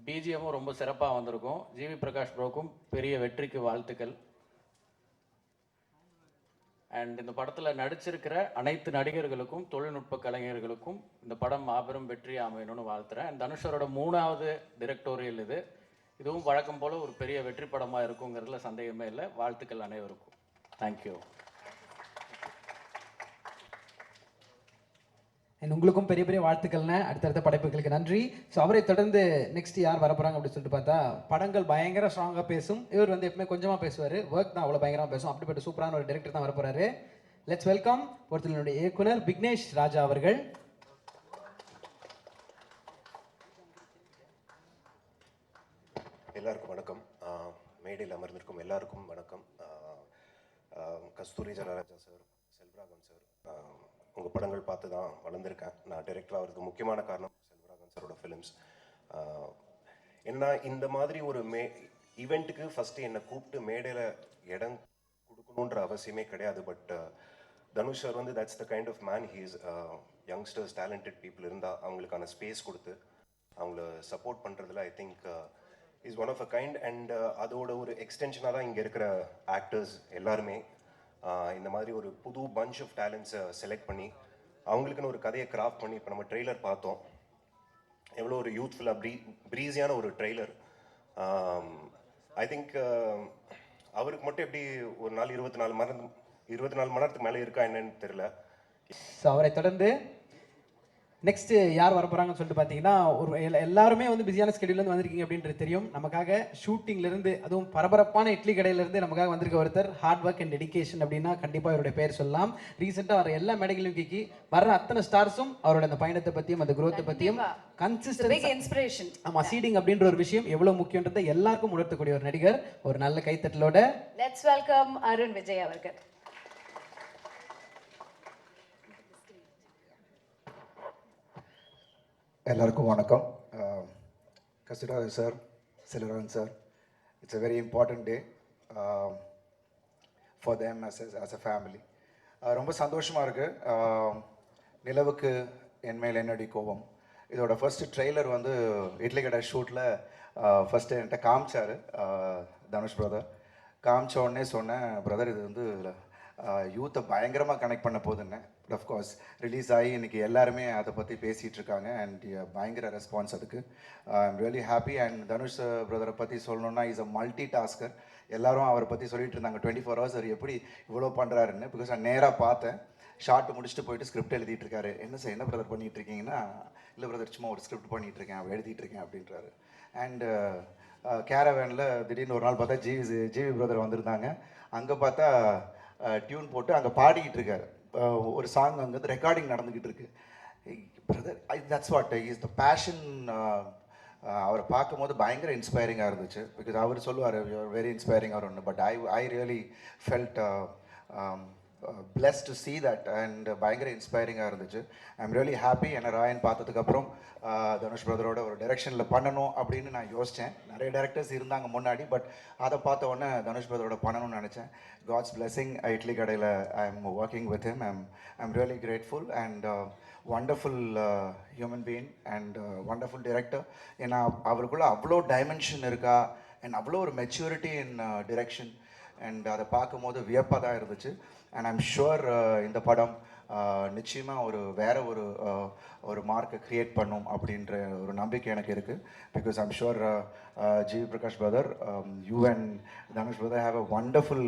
பிஜிஎம்மும் ரொம்ப சிறப்பாக வந்திருக்கும். ஜிவி பிரகாஷ் ப்ரோக்கும் பெரிய வெற்றிக்கு வாழ்த்துக்கள். அண்ட் இந்த படத்தில் நடிச்சிருக்கிற அனைத்து நடிகர்களுக்கும் தொழில்நுட்ப கலைஞர்களுக்கும் இந்த படம் மாபெரும் வெற்றி அமையணும்னு வாழ்த்துறேன். அண்ட் தனுஷரோட 3வது டிரெக்டோரியல் இது. இதுவும் வழக்கம் போல் ஒரு பெரிய வெற்றி படமாக இருக்குங்கிறதுல சந்தேகமே இல்லை. வாழ்த்துக்கள் அனைவருக்கும். தேங்க்யூ. உங்களுக்கும் பெரிய பெரிய வாழ்த்துக்கள்னு. அடுத்தடுத்த படைப்புகளுக்கு நன்றி. ஸோ அவரை தொடர்ந்து நெக்ஸ்ட் யார் வரப்போறாங்க அப்படின்னு சொல்லிட்டு பார்த்தா, படங்கள் பயங்கர ஸ்ட்ராங்காக பேசும். இவர் வந்து எப்பவுமே கொஞ்சமாக பேசுவார், ஒர்க் தான் அவ்வளோ பயங்கரமாக பேசும். அப்படிப்பட்ட சூப்பரான ஒரு டைரக்டர் தான் வரப்போறாரு. லெட்ஸ் வெல்கம் பொறுத்தலுடைய இயக்குனர் விக்னேஷ் ராஜா அவர்கள். எல்லாருக்கும் வணக்கம். மேடையில் அமர்ந்திருக்கும் எல்லாருக்கும் வணக்கம். கஸ்தூரி ராஜா சார், செல்வராகவன் சார், உங்கள் படங்கள் பார்த்து தான் வளர்ந்துருக்கேன். நான் டைரக்டர் ஆகிறதுக்கு முக்கியமான காரணம் செல்வராகவன் சாரோட ஃபிலிம்ஸ். என்ன இந்த மாதிரி ஒரு ஈவெண்ட்டுக்கு ஃபஸ்ட்டு என்னை கூப்பிட்டு மேடையில் இடம் கொடுக்கணுன்ற அவசியமே கிடையாது. பட் தனுஷ் சார் வந்து that's the kind of man. He's youngsters, talented people இருந்தால் அவங்களுக்கான ஸ்பேஸ் கொடுத்து அவங்கள சப்போர்ட் பண்ணுறதுல I think is one of a kind. And அதோட ஒரு எக்ஸ்டென்ஷனாக தான் இங்கே இருக்கிற ஆக்டர்ஸ் எல்லாருமே இந்த மாதிரி ஒரு புது பஞ்ச் ஆஃப் டேலண்ட்ஸை செலக்ட் பண்ணி அவங்களுக்குன்னு ஒரு கதையை கிராஃப்ட் பண்ணி இப்போ நம்ம ட்ரெய்லர் பார்த்தோம். எவ்வளோ ஒரு யூத்ஃபுல்லாக ப்ரீஸியான ஒரு ட்ரெய்லர். ஐ திங்க் அவருக்கு மட்டும் எப்படி ஒரு நாள் 24 மணி நேரத்துக்கு மேலே இருக்கா என்னன்னு தெரியல. ஸோ அவரை தொடர்ந்து நெக்ஸ்ட் யார் வர போறாங்கன்னு சொல்லிட்டு பார்த்தீங்கன்னா, ஒரு எல்லாருமே வந்து பிஸியான ஸ்கெடியூல்லேருந்து வந்திருக்கீங்க அப்படின்றது தெரியும். நமக்காக ஷூட்டிங்லேருந்து, அதுவும் பரபரப்பான இட்லி கடையிலேருந்து நமக்காக வந்திருக்க ஒருத்தர். ஹார்ட் ஒர்க் அண்ட் டெடிகேஷன் அப்படின்னா கண்டிப்பாக அவருடைய பேர் சொல்லலாம். ரீசெண்டாக வர எல்லா மேடைகளையும் கேக்கி வர்ற அத்தனை ஸ்டார்ஸும் அவரோட அந்த பயணத்தை பற்றியும் அந்த growth பற்றியும் இன்ஸ்பிரேஷன். ஆமாம், சீடிங் அப்படின்ற ஒரு விஷயம் எவ்வளோ முக்கியன்றதை எல்லாருக்கும் உணர்த்தக்கூடிய ஒரு நடிகர். ஒரு நல்ல கைத்தட்டலோட லெட்ஸ் வெல்கம் அருண் விஜய் அவர்கள். எல்லாருக்கும் வணக்கம். Kasthuri sir, Selvaraghavan sir, it's a very important day for them as a family. ரொம்ப சந்தோஷமாக இருக்குது. நிலவுக்கு என்மேல் என்னடி கோபம் இதோட ஃபர்ஸ்ட் ட்ரெய்லர் வந்து இட்லி கடை ஷூட்டில் ஃபஸ்ட்டு என்கிட்ட காமிச்சார் தனுஷ் பிரதர். காமிச்ச உடனே சொன்னேன், பிரதர் இது வந்து யூத்தை பயங்கரமாக கனெக்ட் பண்ண போகுதுன்னு. பட் அஃப்கோர்ஸ் ரிலீஸ் ஆகி இன்றைக்கி எல்லாருமே அதை பற்றி பேசிகிட்டு இருக்காங்க. அண்ட் பயங்கர ரெஸ்பான்ஸ் அதுக்கு. I am really happy. And Dhanush பிரதரை பற்றி சொல்லணுன்னா இஸ் அ மல்டி டாஸ்கர். எல்லாரும் அவரை பற்றி சொல்லிட்டு இருந்தாங்க 24 hours அவர் எப்படி இவ்வளோ பண்ணுறாருன்னு. பிகாஸ் நான் நேராக பார்த்தேன். ஷார்ட் முடிச்சுட்டு போயிட்டு ஸ்கிரிப்ட் எழுதிட்டு இருக்காரு. என்ன சார் என்ன பிரதர் பண்ணிகிட்டு இருக்கீங்கன்னா, இல்லை பிரதர் சும்மா ஒரு ஸ்கிரிப்ட் பண்ணிகிட்டு இருக்கேன், எழுதிட்டு இருக்கேன் அப்படின்றாரு. அண்டு கேரவேனில் திடீர்னு ஒரு நாள் பார்த்தா ஜிவி பிரதர் வந்திருந்தாங்க. அங்கே பார்த்தா டியூன் போட்டு அங்கே பாடிக்கிட்டு இருக்காரு. ஒரு சாங் அங்கே வந்து ரெக்கார்டிங் நடந்துக்கிட்டு இருக்கு. Brother that's what is the passion. அவரை பார்க்கும்போது பயங்கர இன்ஸ்பைரிங்காக இருந்துச்சு. பிகாஸ் அவர் சொல்லுவார் வெரி இன்ஸ்பைரிங் அவர் ஒன்று. But I really felt blessed to see that. And பயங்கர இன்ஸ்பைரிங்காக இருந்துச்சு. ஐ எம் ரியலி ஹாப்பி. ஏன்னா ராயன் பார்த்ததுக்கப்புறம் தனுஷ் பிரதரோட ஒரு டைரெக்ஷனில் பண்ணணும் அப்படின்னு நான் யோசித்தேன். நிறைய டேரக்டர்ஸ் இருந்தாங்க முன்னாடி. பட் அதை பார்த்த உடனே தனுஷ் பிரதரோட பண்ணணும்னு நினச்சேன். God's blessing. இட்லி கடையில் I am working with him. I am really grateful and wonderful human being and wonderful director. ஏன்னா அவருக்குள்ள அவ்வளோ டைமென்ஷன் இருக்கா அண்ட் அவ்வளோ ஒரு மெச்சூரிட்டி இன் டிரெக்ஷன். அண்ட் அதை பார்க்கும்போது வியப்பாக தான் இருந்துச்சு. அண்ட் ஐம் ஷுவர் இந்த படம் நிச்சயமாக வேற ஒரு மார்க்கை க்ரியேட் பண்ணும் அப்படின்ற ஒரு நம்பிக்கை எனக்கு இருக்குது. Because I'm sure GV Prakash brother, you and Dhanush brother have a wonderful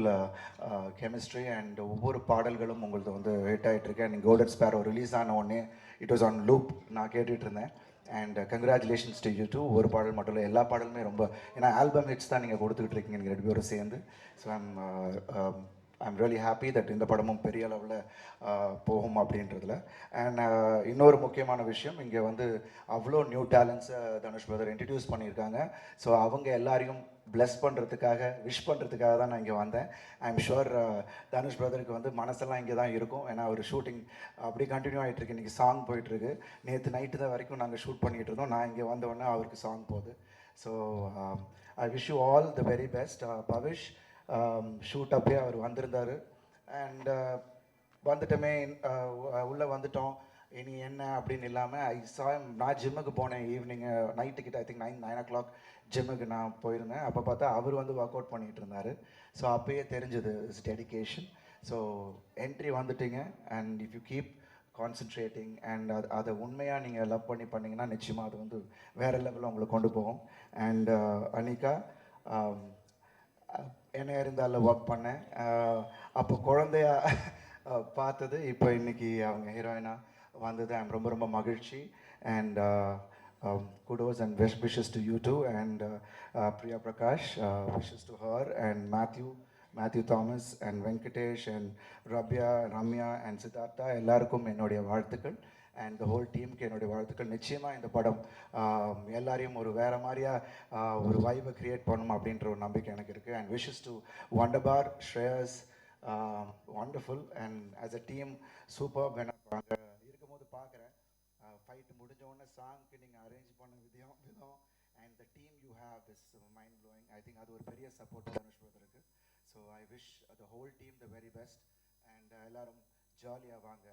chemistry. And ஒவ்வொரு பாடல்களும் உங்களுக்கு வந்து ஹிட் ஆகிட்டு இருக்கு. அண்ட் கோல்டன் ஸ்பேரோ ரிலீஸ் ஆன உடனே இட் வாஸ் ஆன் லூப். நான் கேட்டுட்டு இருந்தேன். And congratulations to you too. ஒரு பாடல் மட்டும் இல்லை, எல்லா பாடலுமே ரொம்ப, ஏன்னா ஆல்பம் ஹிட்ஸ் தான் நீங்கள் கொடுத்துக்கிட்டு இருக்கீங்க நீங்கள் 2 பேரும் சேர்ந்து. So I'm really happy that இந்த படமும் பெரிய அளவில் போகும் அப்படின்றதுல. அண்ட் இன்னொரு முக்கியமான விஷயம், இங்கே வந்து அவ்வளோ நியூ டேலண்ட்ஸை தனுஷ் பிரதர் இன்ட்ரடியூஸ் பண்ணியிருக்காங்க. ஸோ அவங்க எல்லாரையும் பிளஸ் பண்ணுறதுக்காக, விஷ் பண்ணுறதுக்காக தான் நான் இங்கே வந்தேன். ஐ எம் ஷுவர் தனுஷ் பிரதருக்கு வந்து மனசெல்லாம் இங்கே தான் இருக்கும். ஏன்னா அவர் ஷூட்டிங் அப்படி கண்டினியூ ஆகிட்டுருக்கு. இன்றைக்கி சாங் போயிட்டுருக்கு. நேற்று நைட்டு தான் வரைக்கும் நாங்கள் ஷூட் பண்ணிகிட்டு இருந்தோம். நான் இங்கே வந்தோடனே அவருக்கு சாங் போகுது. So I wish you all the very best. Pavish, shoot அப்பயே அவர் வந்திருந்தார். அண்ட் வந்துட்டோமே, உள்ளே வந்துட்டோம், இனி என்ன அப்படின்னு இல்லாமல் நான் ஜிம்முக்கு போனேன் ஈவினிங் நைட்டுக்கிட்ட, ஐ திங்க் 9 o'clock ஜிம்முக்கு நான் போயிருந்தேன். அப்போ பார்த்தா அவர் வந்து ஒர்க் அவுட் பண்ணிகிட்டு இருந்தார். ஸோ அப்பயே தெரிஞ்சது இஸ் டெடிகேஷன். ஸோ என்ட்ரி வந்துட்டீங்க, and if you keep concentrating and அதை உண்மையாக நீங்கள் லவ் பண்ணி பண்ணிங்கன்னா நிச்சயமாக அது வந்து வேறு லெவலில் உங்களை கொண்டு போகும். அண்ட் அனிகா, என்ன இருந்தாலும் ஒர்க் பண்ணேன். அப்போ குழந்தையா பார்த்தது, இப்போ இன்னைக்கு அவங்க ஹீரோயினாக வந்தது ஐம் ரொம்ப ரொம்ப மகிழ்ச்சி. And kudos and wishes to you too, and Priya Prakash, wishes to her, and Matthew Thomas, and Venkatesh, and Ramya and Siddhartha, எல்லாருக்கும் என்னுடைய வாழ்த்துக்கள். அண்ட் த ஹோல் டீமுக்கு என்னுடைய வாழ்த்துக்கள். நிச்சயமாக இந்த படம் எல்லாரையும் ஒரு வேறு மாதிரியாக ஒரு வைபை க்ரியேட் பண்ணணும் அப்படின்ற ஒரு நம்பிக்கை எனக்கு இருக்குது. And wishes to Wunderbar, Shreyas, wonderful, and as a team super. அங்கே இருக்கும்போது பார்க்குறேன், ஃபைட்டு முடிஞ்சோடனே சாங்க்கு நீங்கள் அரேஞ்ச் பண்ண விதம் and the team you have is mind blowing. I think அது ஒரு பெரிய சப்போர்ட் தனுஷ் பிரதருக்கு. So I wish the whole team the very best. And எல்லோரும் ஜாலியாக வாங்க,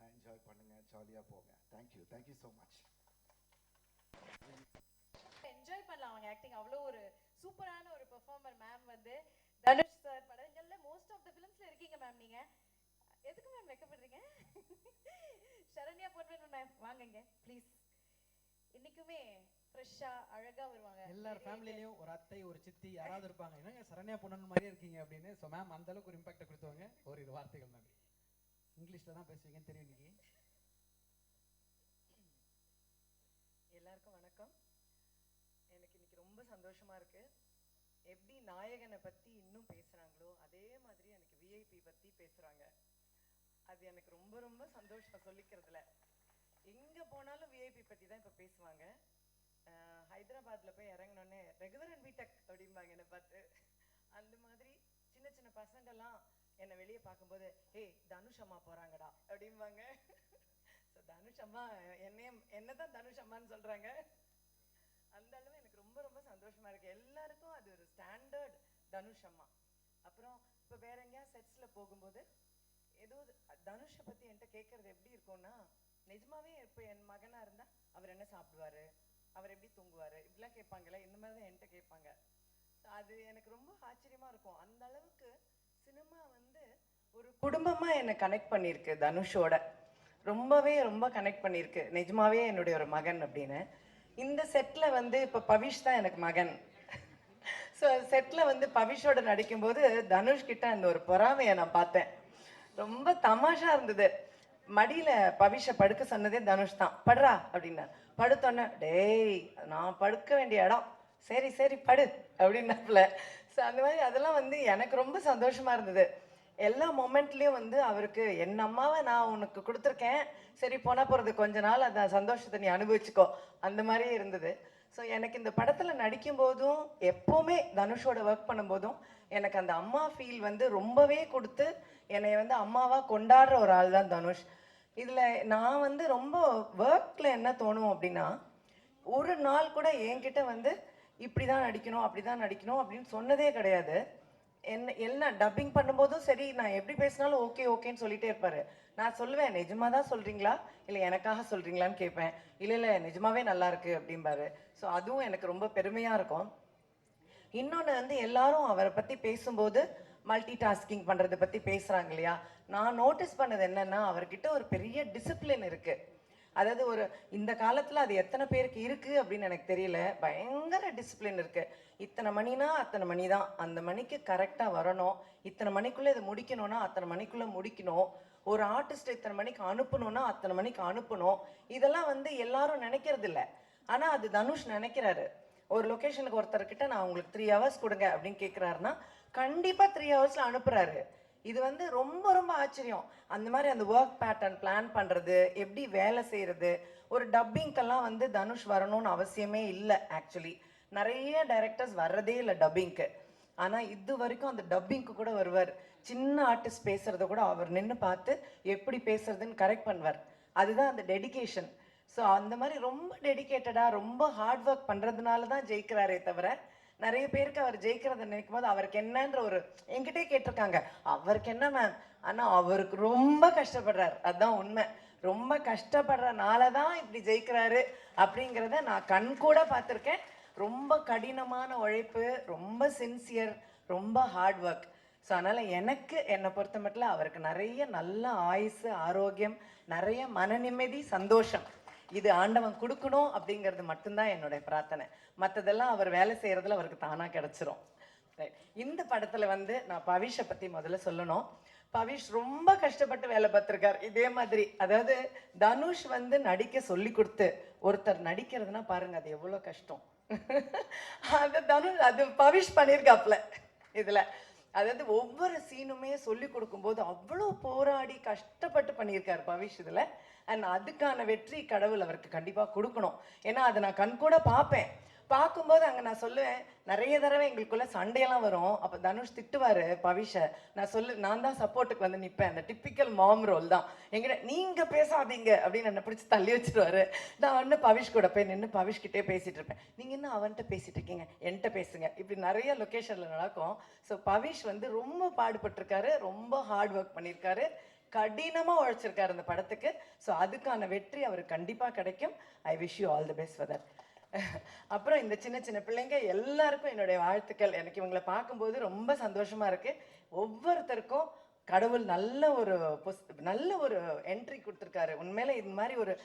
என்ஜாய் பண்ணுங்க, ஜாலியாக போங்க. Thank you so much. என்ஜாய் பண்ணலாம் அவங்க ஆக்டிங். அவ்வளோ ஒரு சூப்பரான ஒரு பெர்ஃபார்மர் மேம். வந்து தனுஷ் சார் படங்கள்ல மோஸ்ட் ஆஃப் த ஃபிலிம்ஸ்ல இருக்கீங்க மேம். நீங்க எதுக்கு மேம் வைக்கப்படுறீங்க? சரண்யா பொன்வன் மேம் வாங்குங்க ப்ளீஸ். இன்னைக்குமே ஃப்ரெஷ்ஷா அழகா வருவாங்க. எல்லார் ஃபேமிலிலையும் ஒரு அத்தை, ஒரு சித்தி யாராவது இருப்பாங்க, என்னங்க சரண்யா பொண்ணு மாதிரியே இருக்கீங்க அப்படின்னு. ஸோ மேம் அந்த அளவுக்கு ஒரு இம்பாக்டை கொடுத்தவங்க. ஒரு இது வார்த்தைகள் மேம், இங்கிலீஷில் தான் பேசுவீங்கன்னு தெரியும். இன்னைக்கு எல்லாருக்கும் வணக்கம். எனக்கு இன்னைக்கு ரொம்ப சந்தோஷமா இருக்கு. எப்படி நாயகனை பத்தி இன்னும் பேசுறாங்களோ அதே மாதிரி எனக்கு விஐபி பத்தி பேசுறாங்க. அது எனக்கு ரொம்ப ரொம்ப சந்தோஷம் சொல்லிக்கிறதுல. எங்க போனாலும் விஐபி பத்தி தான் இப்ப பேசுவாங்க. ஹைதராபாத்ல போய் இறங்கினோடனே ரெகுலர் அண்ட் பிடெக் அப்படிம்பாங்க என்னை பார்த்து. அந்த மாதிரி சின்ன சின்ன பசங்கள்லாம் என்னை வெளியே பார்க்கும்போது, ஏய் தனுஷ் அம்மா போறாங்கடா அப்படிம்பாங்க. ஸோ தனுஷ் அம்மா என்னதான் தனுஷ் அம்மான்னு சொல்றாங்க. அந்த அளவு எனக்கு ரொம்ப ரொம்ப சந்தோஷமா இருக்கு. எல்லாருக்கும் அது ஒரு ஸ்டாண்டர்ட் தனுஷ் அம்மா. அப்புறம் இப்போ வேற எங்கேயா செட்ஸ்ல போகும்போது ஏதோ தனுஷை பத்தி என்கிட்ட கேட்கறது எப்படி இருக்கும்னா, நிஜமாவே இப்போ என் மகனா இருந்தா அவர் என்ன சாப்பிடுவாரு, அவர் எப்படி தூங்குவாரு, இப்படிலாம் கேட்பாங்கல்ல, இந்த மாதிரி தான் என்கிட்ட கேட்பாங்க. அது எனக்கு ரொம்ப ஆச்சரியமா இருக்கும். அந்த அளவுக்கு சினிமா வந்து ஒரு குடும்பமா என்னை கனெக்ட் பண்ணியிருக்கு தனுஷோட. ரொம்ப கனெக்ட் பண்ணியிருக்கு. நிஜமாவே என்னுடைய ஒரு மகன் அப்படின்னு. இந்த செட்ல வந்து இப்போ பவிஷ் தான் எனக்கு மகன். ஸோ செட்ல வந்து பவிஷோட நடிக்கும்போது தனுஷ் கிட்ட அந்த ஒரு பொறாமையை நான் பார்த்தேன். ரொம்ப தமாஷா இருந்தது. மடியில பவிஷை படுக்க சொன்னதே தனுஷ் தான். படுறா அப்படின்னா படுத்தோன்னே, டேய் நான் படுக்க வேண்டிய இடம், சரி படு அப்படின்னாப்புல. ஸோ அந்த மாதிரி அதெல்லாம் வந்து எனக்கு ரொம்ப சந்தோஷமா இருந்தது. எல்லா மொமெண்ட்லேயும் வந்து அவருக்கு என் அம்மாவை நான் உனக்கு கொடுத்துருக்கேன், சரி போனால் போகிறது கொஞ்ச நாள் அந்த சந்தோஷத்தை நீ அனுபவிச்சுக்கோ, அந்த மாதிரியே இருந்தது. ஸோ எனக்கு இந்த படத்தில் நடிக்கும் போதும் எப்போவுமே தனுஷோட ஒர்க் பண்ணும்போதும் எனக்கு அந்த அம்மா ஃபீல் வந்து ரொம்பவே கொடுத்து என்னை வந்து அம்மாவாக கொண்டாடுற ஒரு ஆள் தான் தனுஷ். இதில் நான் வந்து ரொம்ப ஒர்க்கில் என்ன தோணும் அப்படின்னா, ஒரு நாள் கூட என்கிட்ட வந்து இப்படி தான் நடிக்கணும் அப்படி தான் நடிக்கணும் அப்படின்னு சொன்னதே கிடையாது. எல்லாம் டப்பிங் பண்ணும்போதும் சரி, நான் எப்படி பேசினாலும் ஓகேன்னு சொல்லிட்டே இருப்பாரு. நான் சொல்லுவேன், நிஜமா தான் சொல்றீங்களா இல்லை எனக்காக சொல்றீங்களான்னு கேட்பேன். இல்லை நிஜமாவே நல்லா இருக்கு அப்படிம்பாரு. ஸோ அதுவும் எனக்கு ரொம்ப பெருமையா இருக்கும். இன்னொன்று வந்து எல்லாரும் அவரை பற்றி பேசும்போது மல்டி டாஸ்கிங் பண்ணுறதை பற்றி பேசுகிறாங்க இல்லையா. நான் நோட்டீஸ் பண்ணது என்னன்னா, அவர்கிட்ட ஒரு பெரிய டிசிப்ளின் இருக்குது. அதாவது ஒரு இந்த காலத்தில் அது எத்தனை பேருக்கு இருக்குது அப்படின்னு எனக்கு தெரியல. பயங்கர டிசிப்ளின் இருக்குது. இத்தனை மணினா அத்தனை மணி தான், அந்த மணிக்கு கரெக்டாக வரணும், இத்தனை மணிக்குள்ளே இதை முடிக்கணும்னா அத்தனை மணிக்குள்ளே முடிக்கணும், ஒரு ஆர்டிஸ்ட் இத்தனை மணிக்கு அனுப்பணும்னா அத்தனை மணிக்கு அனுப்பணும். இதெல்லாம் வந்து எல்லாரும் நினைக்கிறது இல்லை. ஆனால் அது தனுஷ் நினைக்கிறாரு. ஒரு லொக்கேஷனுக்கு ஒருத்தர்கிட்ட நான் உங்களுக்கு 3 hours கொடுங்க அப்படின்னு கேட்குறாருன்னா கண்டிப்பாக 3 hours அனுப்புகிறாரு. இது வந்து ரொம்ப ஆச்சரியம். அந்த மாதிரி அந்த ஒர்க் பேட்டர்ன் பிளான் பண்ணுறது, எப்படி வேலை செய்கிறது. ஒரு டப்பிங்க்கெல்லாம் வந்து தனுஷ் வரணும்னு அவசியமே இல்லை. ஆக்சுவலி நிறைய டைரக்டர்ஸ் வர்றதே இல்லை டப்பிங்க்கு. ஆனால் இது வரைக்கும் அந்த டப்பிங்க்கு கூட வருவார். சின்ன ஆர்டிஸ்ட் பேசுகிறத கூட அவர் நின்று பார்த்து எப்படி பேசுறதுன்னு கரெக்ட் பண்ணுவார். அதுதான் அந்த டெடிகேஷன். ஸோ அந்த மாதிரி ரொம்ப டெடிகேட்டடாக ரொம்ப ஹார்ட் ஒர்க் பண்ணுறதுனால தான் ஜெயிக்கிறாரே தவிர நிறைய பேருக்கு அவர் ஜெயிக்கிறத நினைக்கும் போது அவருக்கு என்னன்ற ஒரு என்கிட்டே கேட்டிருக்காங்க, அவருக்கு என்ன மேம், ஆனா அவருக்கு ரொம்ப கஷ்டப்படுறாரு, அதுதான் உண்மை. ரொம்ப கஷ்டப்படுறனால தான் இப்படி ஜெயிக்கிறாரு அப்படிங்கிறத நான் கண் கூட பார்த்துருக்கேன். ரொம்ப கடினமான உழைப்பு, ரொம்ப சின்சியர், ரொம்ப ஹார்ட் ஒர்க். ஸோ அதனால் எனக்கு என்னை பொறுத்த மட்டும் அவருக்கு நிறைய நல்ல ஆயுசு, ஆரோக்கியம், நிறைய மன நிம்மதி, சந்தோஷம் இது ஆண்டவன் கொடுக்கணும் அப்படிங்கிறது மட்டும்தான் என்னுடைய பிரார்த்தனை. மற்றதெல்லாம் அவர் வேலை செய்கிறதுல அவருக்கு தானாக கிடச்சிரும். இந்த படத்தில் வந்து நான் பவிஷை பற்றி முதல்ல சொல்லணும். பவிஷ் ரொம்ப கஷ்டப்பட்டு வேலை பார்த்துருக்கார் இதே மாதிரி. அதாவது தனுஷ் வந்து நடிக்க சொல்லி கொடுத்து ஒருத்தர் நடிக்கிறதுனா பாருங்க அது எவ்வளோ கஷ்டம். அது பவிஷ் பண்ணியிருக்காப்ல இதில். அதாவது ஒவ்வொரு சீனுமே சொல்லி கொடுக்கும்போது அவ்வளோ போராடி கஷ்டப்பட்டு பண்ணியிருக்காரு பவிஷ் இதில். அண்ட் அதுக்கான வெற்றி கடவுள் அவருக்கு கண்டிப்பாக கொடுக்கணும். ஏன்னா அதை நான் கண் கூட பார்ப்பேன். பார்க்கும்போது அங்கே நான் சொல்லுவேன், நிறைய தடவை எங்களுக்குள்ள சண்டையெல்லாம் வரும். அப்போ தனுஷ் திட்டுவார் பவிஷை. நான் தான் சப்போர்ட்டுக்கு வந்து நிற்பேன். அந்த டிப்பிக்கல் மாம் ரோல் தான் எங்கிட்ட. நீங்கள் பேசாதீங்க அப்படின்னு என்னை பிடிச்சி தள்ளி வச்சுருவாரு. நான் வந்து பவிஷ் கூட போய் நின்று பவிஷ்கிட்டே பேசிகிட்டு இருப்பேன். நீங்கள் இன்னும் அவன்கிட்ட பேசிகிட்டு இருக்கீங்க, என்கிட்ட பேசுங்க. இப்படி நிறைய லொக்கேஷனில் நடக்கும். ஸோ பவிஷ் வந்து ரொம்ப பாடுபட்டிருக்காரு, ரொம்ப ஹார்ட் ஒர்க் பண்ணியிருக்காரு, கடினமாக உழைச்சிருக்காரு இந்த படத்துக்கு. ஸோ அதுக்கான வெற்றி அவருக்கு கண்டிப்பாக கிடைக்கும். ஐ wish you all the best for that. அப்புறம் இந்த சின்ன சின்ன பிள்ளைங்க எல்லாருக்கும் என்னுடைய வாழ்த்துக்கள். எனக்கு இவங்களை பார்க்கும்போது ரொம்ப சந்தோஷமாக இருக்குது. ஒவ்வொருத்தருக்கும் கடவுள் நல்ல ஒரு என்ட்ரி கொடுத்துருக்காரு. உண்மையில இந்த மாதிரி ஒரு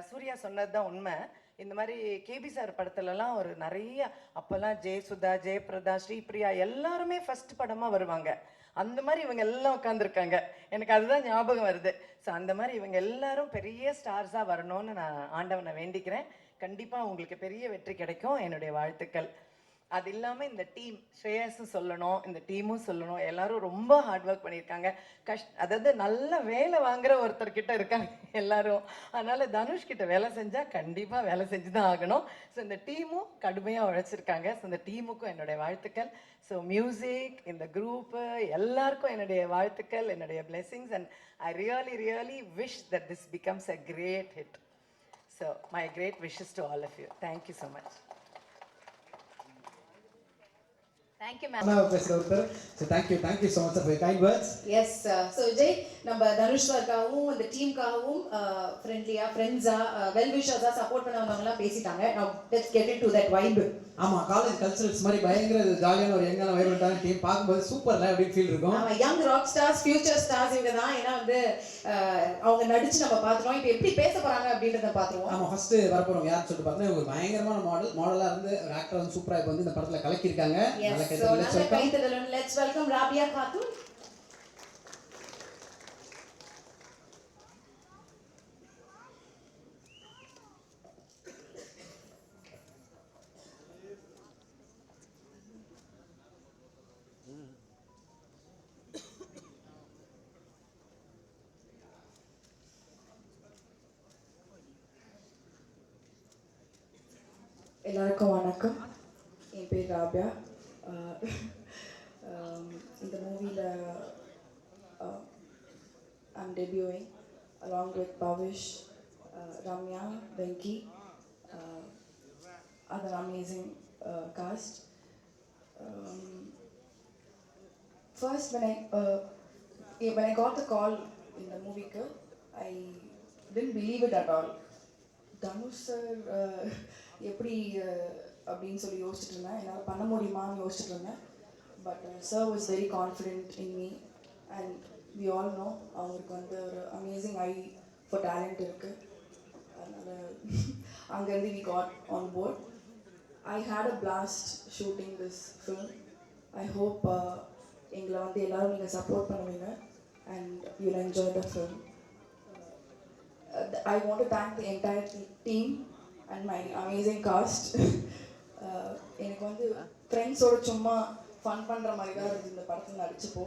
சூர்யா சொன்னது தான் உண்மை. இந்த மாதிரி கேபி சார் படத்துலலாம் ஒரு நிறைய அப்போல்லாம் ஜெயசுதா, ஜெயபிரதா, ஸ்ரீபிரியா எல்லாருமே ஃபர்ஸ்ட் படமாக வருவாங்க. அந்த மாதிரி இவங்க எல்லாம் உட்காந்துருக்காங்க. எனக்கு அதுதான் ஞாபகம் வருது. ஸோ அந்த மாதிரி இவங்க எல்லாரும் பெரிய ஸ்டார்ஸாக வரணும்னு நான் ஆண்டவனை வேண்டிக்கிறேன். கண்டிப்பாக உங்களுக்கு பெரிய வெற்றி கிடைக்கும். என்னுடைய வாழ்த்துக்கள். அது இல்லாமல் இந்த டீம் ஸ்ரேயஸும் சொல்லணும், இந்த டீமும் சொல்லணும். எல்லாரும் ரொம்ப ஹார்ட் ஒர்க் பண்ணியிருக்காங்க. அதாவது நல்ல வேலை வாங்குற ஒருத்தர்கிட்ட இருக்காங்க எல்லாரும். அதனால் தனுஷ்கிட்ட வேலை செஞ்சால் கண்டிப்பாக வேலை செஞ்சு தான் ஆகணும். ஸோ இந்த டீமும் கடுமையாக உழைச்சிருக்காங்க. ஸோ இந்த டீமுக்கும் என்னுடைய வாழ்த்துக்கள். ஸோ மியூசிக், இந்த குரூப்பு எல்லாருக்கும் என்னுடைய வாழ்த்துக்கள், என்னுடைய blessings. And I really wish that this becomes a great hit. So my great wishes to all of you. Thank you so much. Thank you, ma'am. So thank you so much for your kind words. Yes, so Vijay, நம்ம தனுஷ் சார்க்காகவும் இந்த டீமுக்காகவும் ஃப்ரெண்ட்லியா, ஃப்ரெண்ட்ஸா, வெல் விஷர்ஸா சப்போர்ட் பண்ணவங்கலாம் பேசிட்டாங்க. Now let's get into that vibe. ஆமா, காலேஜ் கல்ச்சரல்ஸ் மாதிரி பயங்கர ஜாலியான ஒரு யங்கான வைப்ரண்டான டீம். பார்க்கும்போது சூப்பர்ல அப்படின்னு ஃபீல் இருக்கும். ஆமா, young rock stars, future stars இவங்க தான். ஏன்னா வந்து அவங்க நடிச்சு நம்ம பார்த்துட்டோம். இப்போ எப்படி பேச போறாங்க அப்படின்றத பார்த்துருவோம். ஆமா, ஃபர்ஸ்ட் வரப்போறோம் யார் சொல்லிட்டு பார்த்தா இவங்க பயங்கரமான மாடலா இருந்து ஒரு ஆக்டர் வந்து சூப்பரா இப்போ வந்து இந்த படத்துல கலக்கிருக்காங்க. நல்ல கைத்தட்டல். Let's welcome Rabia காத்தூன். எல்லாருக்கும் வணக்கம். என் பேர் ராபியா. இந்த மூவியில் I'm டெபியூவிங் along with Pavish, Ramya, Venki, other amazing cast. First when I got the call in the movie, I didn't believe it at all. Dhanush sir எப்படி அப்படின்னு சொல்லி யோசிச்சுட்டு இருந்தேன். என்னால் பண்ண முடியுமான்னு யோசிச்சுட்டு இருந்தேன். But sir was very confident in me. And we all know அவங்களுக்கு வந்து ஒரு அமேசிங் ஐ ஃபார் டேலண்ட் இருக்குது. அதனால் அங்கேருந்து we got on board. I had a blast shooting this film. I hope எங்களை வந்து எல்லோரும் நீங்கள் சப்போர்ட் பண்ணுவீங்க and you will enjoy the film. I want to thank the entire team and my amazing cast. எனக்கு வந்து ஃப்ரெண்ட்ஸோட சும்மா ஃபன் பண்ணுற மாதிரி தான் இருக்குது இந்த படத்தில் நடிச்சப்போ.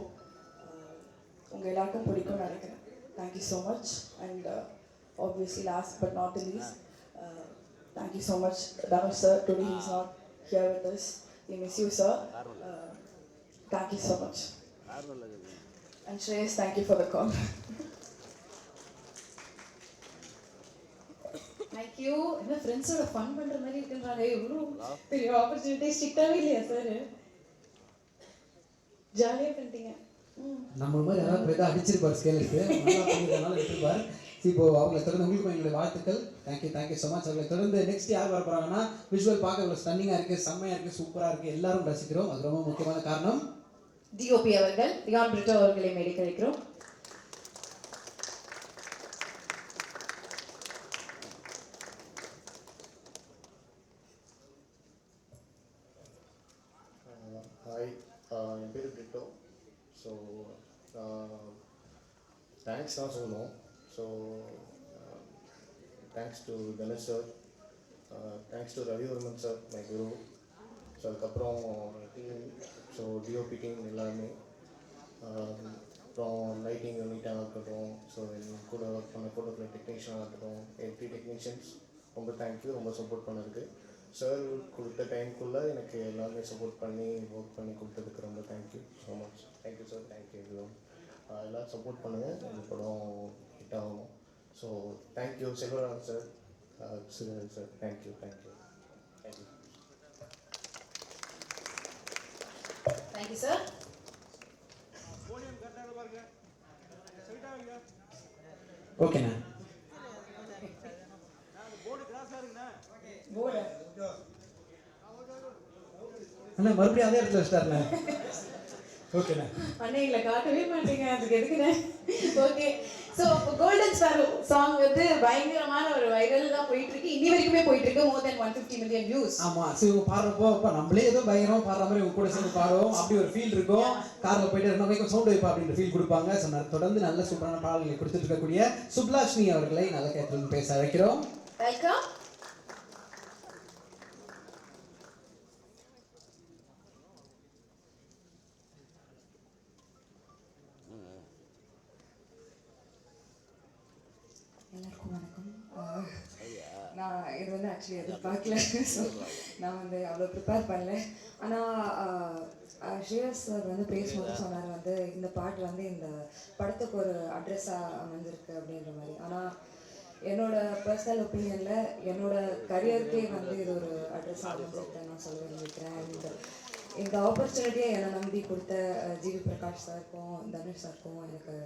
உங்கள் எல்லாருக்கும் பிடிக்கும்னு நினைக்கிறேன். Thank you so much. And obviously last but not the least, thank you so much Dhanush sir. Today he is not here with us. We miss you, sir. Thank you so much. And Shreyas, thank you for the call. Thank you. என்ன ஃப்ரெண்ட்ஸோட ஃபன் பண்ணுற மாதிரி இருக்குன்றாங்க. எவ்வளோ பெரிய ஆப்பர்ச்சுனிட்டி. ஸ்ட்ரிக்டாகவே இல்லையா சார்? ஜாலியாக பண்ணிட்டீங்க. நம்ம மாதிரி யாராவது போய் தான் அடிச்சிருப்பார் ஸ்கேலுக்கு, நல்லா பண்ணிருக்கனால எடுத்துருப்பார். இப்போ அவங்களை தொடர்ந்து உங்களுக்கு எங்களுடைய வாழ்த்துக்கள். Thank you so much. அவங்களை தொடர்ந்து நெக்ஸ்ட் யார் வர போகிறாங்கன்னா, விஷுவல் பார்க்க இவ்வளோ ஸ்டன்னிங்காக இருக்குது, செம்மையாக இருக்குது, சூப்பராக இருக்குது, எல்லாரும் ரசிக்கிறோம். அது ரொம்ப முக்கியமான காரணம் டிஓபி அவர்கள், ரியான் பிரிட்டோ அவர்களை மேடை கழிக்கிறோம். ஹாய், என் பேர் பிரிட்டோ. ஸோ தேங்க்ஸ் தான் சொல்லணும். So thanks to Ganesh sir, thanks to Ravivarman sir, my Guru. So அதுக்கப்புறம் டீம், ஸோ டிஓபி டீம் எல்லாருமே, அப்புறம் லைட்டிங் யூனிட்டாக இருக்கட்டும், ஸோ என் கூட ஒர்க் பண்ண ஃபோட்டோகிராஃபி டெக்னீஷியனாக இருக்கட்டும், எவ்ரி டெக்னீஷியன்ஸ் ரொம்ப தேங்க்யூ, ரொம்ப சப்போர்ட் பண்ணதுக்கு. சார் கொடுத்த டைம்குள்ளே எனக்கு எல்லாமே சப்போர்ட் பண்ணி ஒர்க் பண்ணி கொடுத்ததுக்கு ரொம்ப thank you so much. Thank you sir, thank you everyone. எல்லோரும் சப்போர்ட் பண்ணுங்கள், இந்த படம் ஹிட் ஆகணும். So thank you Selvaraj sir, sir thank you thank you thank you. Thank you sir. ஓகேண்ணா. போர்டு அண்ணா மறுபடியும் அதே இடத்துல வச்சிட்டாருண்ணே. ஓகேண்ணா. அண்ணே எங்களை காட்டவே மாட்டீங்க, அதுக்கு எதுக்குண்ணே? Okay. So golden sparrow song வந்து பயங்கரமான ஒரு வைரல் தான் போயிட்டு இருக்கு, இன்னி வரைக்குமே போயிட்டு இருக்கு. மோர் தென் 150 மில்லியன் வியூஸ். ஆமா, ஸோ இவங்க பாடுறப்போ இப்போ நம்மளே ஏதோ பயங்கரமா பாடுற மாதிரி இவங்க கூட சேர்ந்து பாடுவோம், அப்படி ஒரு ஃபீல் இருக்கும். காரில் போயிட்டு ரெண்டு வைக்கும் சவுண்ட் வைப்பா அப்படின்ற ஃபீல் கொடுப்பாங்க. ஸோ தொடர்ந்து நல்ல சூப்பரான பாடல்களை கொடுத்துட்டு இருக்கக்கூடிய சுப்லாஷ்னி அவர்களை நல்ல கேட்டு பேச வைக்கிறோம். வெல்கம். எல்லாருக்கும் வணக்கம். நான் இது வந்து ஆக்சுவலி எதிர்பார்க்கல. ஸோ நான் வந்து அவ்வளோ ப்ரிப்பேர் பண்ணல. ஆனால் ஸ்ரேயஸ் சார் வந்து பேசும்போது சொன்னார் வந்து இந்த பாட்டு வந்து இந்த படத்துக்கு ஒரு அட்ரெஸ்ஸாக அமைஞ்சிருக்கு அப்படின்ற மாதிரி. ஆனால் என்னோட பர்சனல் ஒப்பீனியனில் என்னோட கரியருக்கே வந்து இது ஒரு அட்ரெஸ்ஸாக அமைஞ்சிருக்குன்னு நான் சொல்ல விரும்புகிறேன். இந்த ஆப்பர்ச்சுனிட்டியை என்னை நம்பி கொடுத்த ஜிவி பிரகாஷ் சாருக்கும் தனுஷ் சாருக்கும் எனக்கு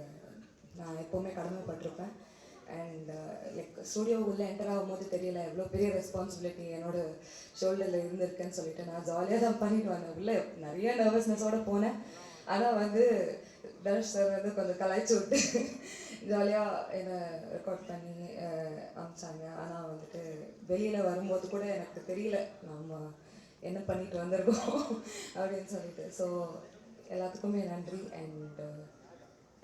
நான் எப்போவுமே கடமைப்பட்டிருப்பேன். அண்ட் லைக் ஸ்டூடியோவுக்குள்ளே என்டர் ஆகும்போது தெரியல எவ்வளோ பெரிய ரெஸ்பான்சிபிலிட்டி என்னோட ஷோல்டரில் இருந்திருக்குன்னு சொல்லிட்டு நான் ஜாலியாக தான் பண்ணிட்டு வந்தேன். உள்ளே நிறைய நர்வஸ்னஸோடு போனேன். ஆனால் வந்து தனுஷ் சார் வந்து கொஞ்சம் கலாய்ச்சி விட்டு ஜாலியாக என்னை ரெக்கார்ட் பண்ணி அனுப்பிச்சாங்க. ஆனால் வந்துட்டு வெளியில் வரும்போது கூட எனக்கு தெரியல நம்ம என்ன பண்ணிட்டு வந்திருக்கோம் அப்படின்னு சொல்லிட்டு. ஸோ எல்லாத்துக்குமே நன்றி. And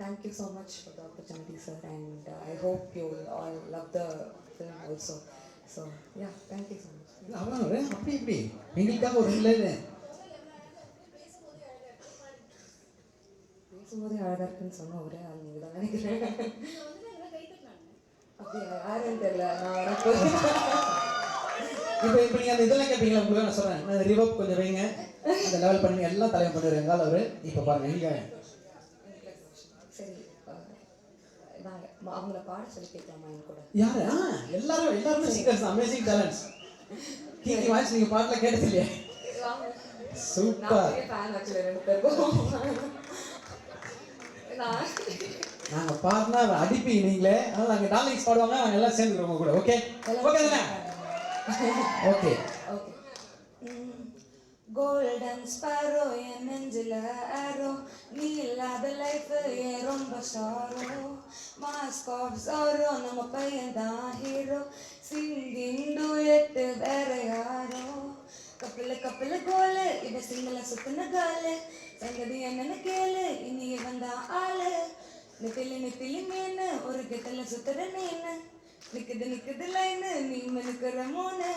thank you so much for the opportunity, sir, and I hope you will all love the film also. So yeah, thank you so much. அவ்வளோ அப்படி இப்படி எங்களுக்காக ஒரு இல்லை பேசும்போதே அழகாக இருக்குன்னு சொன்ன ஒரே ஆள் நீங்கள் தான் நினைக்கிறேன். அப்படி யாருன்னு தெரியல. நான் வரப்போ இப்போ நீங்கள் அந்த இதெல்லாம் கேட்பீங்களா? உங்களுக்கு நான் சொல்கிறேன், நான் ரிவப் கொஞ்சம் வைங்க, அந்த லெவல் பண்ணி எல்லாம் தலைமை பண்ணுவார் எங்கால் அவர். இப்போ பாருங்கள் நீங்கள் சரி, நாங்கள் அவங்கள பாட சொல்லி கேட்கலாமா என் கூட? யாரு? எல்லாருமே சிங்கர்ஸ், அமேசிங் டேலண்ட்ஸ். கீர்த்தி வாய்ஸ் நீங்கள் பாட்டில் கேட்டது இல்லையா? சூப்பர். ஃபேன் ஆக்சுவலி ரெண்டு பேருக்கும். நாங்கள் பாடினா அடிப்பீங்க நீங்களே, அதனால் நாங்கள் டார்லிங்ஸ் பாடுவாங்க, நாங்கள் எல்லாம் சேர்ந்துக்கிறோம் கூட. ஓகே ஓகே தானே? Okay okay. கோல்டன் ஸ்பாரோ என் நெஞ்சில் ஆரோ, நீ இல்லாத லைஃப் ஏன் ரொம்ப சாரோ, மாஸ்க் ஆஃப் சாரோ நம்ம பையன் தான் ஹீரோ, சிங்கிங் டூயட் வேற யாரோ, கப்பில கோலு இவ சிங்கில சுத்தின காலு, சங்கதி என்னன்னு கேளு இனி இவன் தான் ஆளு, நித்திலி மீன் ஒரு கெட்டல சுத்துற மீன், நிக்குது லைனு நீ நிக்கிற மூணு,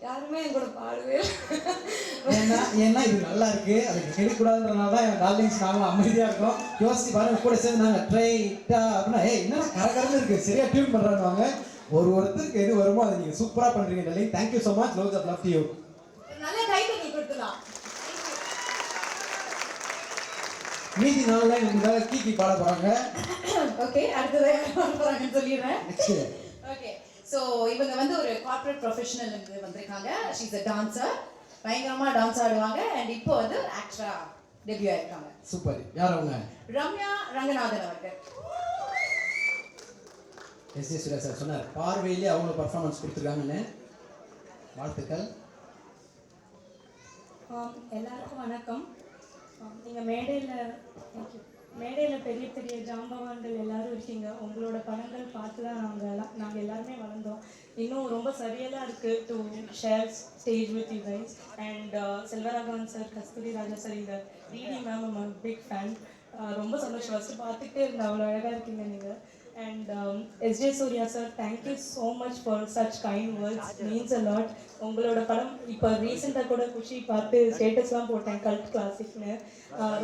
யாருமே என் கூட பாடவே ஏன்னா இது நல்லா இருக்கு, அதுக்கு கெடுக்கூடாதுன்றனால தான் என் டார்லிங்ஸ் நாங்களும் அமைதியாக இருக்கோம். யோசிச்சு பாருங்க, கூட சேர்ந்து நாங்கள் ட்ரைட்டா அப்படின்னா என்னன்னா கரகரன்னு இருக்கு, சரியா டியூன் பண்ணுறாங்க. ஒருத்தருக்கு எது வருமோ அதை நீங்கள் சூப்பராக பண்ணுறீங்க darling. Thank you so much. Loves of love to you. நல்ல கைத்தட்டல் கொடுத்துலாம். மீதி நாளில் எங்களுக்காக கீக்கி பாட போகிறாங்க. ஓகே, அடுத்ததாக பாட போகிறாங்கன்னு சொல்லிடுறேன். நெக்ஸ்ட் ஓகே, ஸோ இவங்க வந்து ஒரு கார்ப்பரேட் ப்ரொஃபஷனல் இருந்து வந்திருக்காங்க. ஷீஸ் அ டான்சர், பயங்கரமாக டான்ஸ் ஆடுவாங்க. அண்ட் இப்போ வந்து ஆக்டரா டெபியூ ஆயிருக்காங்க. சூப்பர். யார் அவங்க? ரம்யா ரங்கநாதன் அவர்கள். எஸ் எஸ் சார் சொன்னார் பார்வையிலே அவ்வளோ பர்ஃபார்மன்ஸ் கொடுத்துருக்காங்கன்னு. வாழ்த்துக்கள். எல்லாருக்கும் வணக்கம். நீங்கள் மேடையில் பெரிய பெரிய ஜாம்பவான்கள் எல்லாரும் இருக்கீங்க. உங்களோட படங்கள் பார்த்து தான் நாங்கள் எல்லாருமே வளர்ந்தோம். இன்னும் ரொம்ப சரியலாக இருக்குது to share stage with you guys. And Selvaraghavan sir, Kasthuri Raja sir, இந்த DD ma'am I'm big fan. ரொம்ப சந்தோஷம். ஃபஸ்ட்டு பார்த்துக்கிட்டே இருந்தேன், அவ்வளோ அழகாக இருக்கீங்க நீங்கள். And S.J. Surya sir, thank you so much for such kind words. Means a lot. உங்களோட படம் இப்போ ரீசெண்டாக கூட குஷி பார்த்து ஸ்டேட்டஸ்லாம் போட்டேன், கல்ட் கிளாசிக்னு.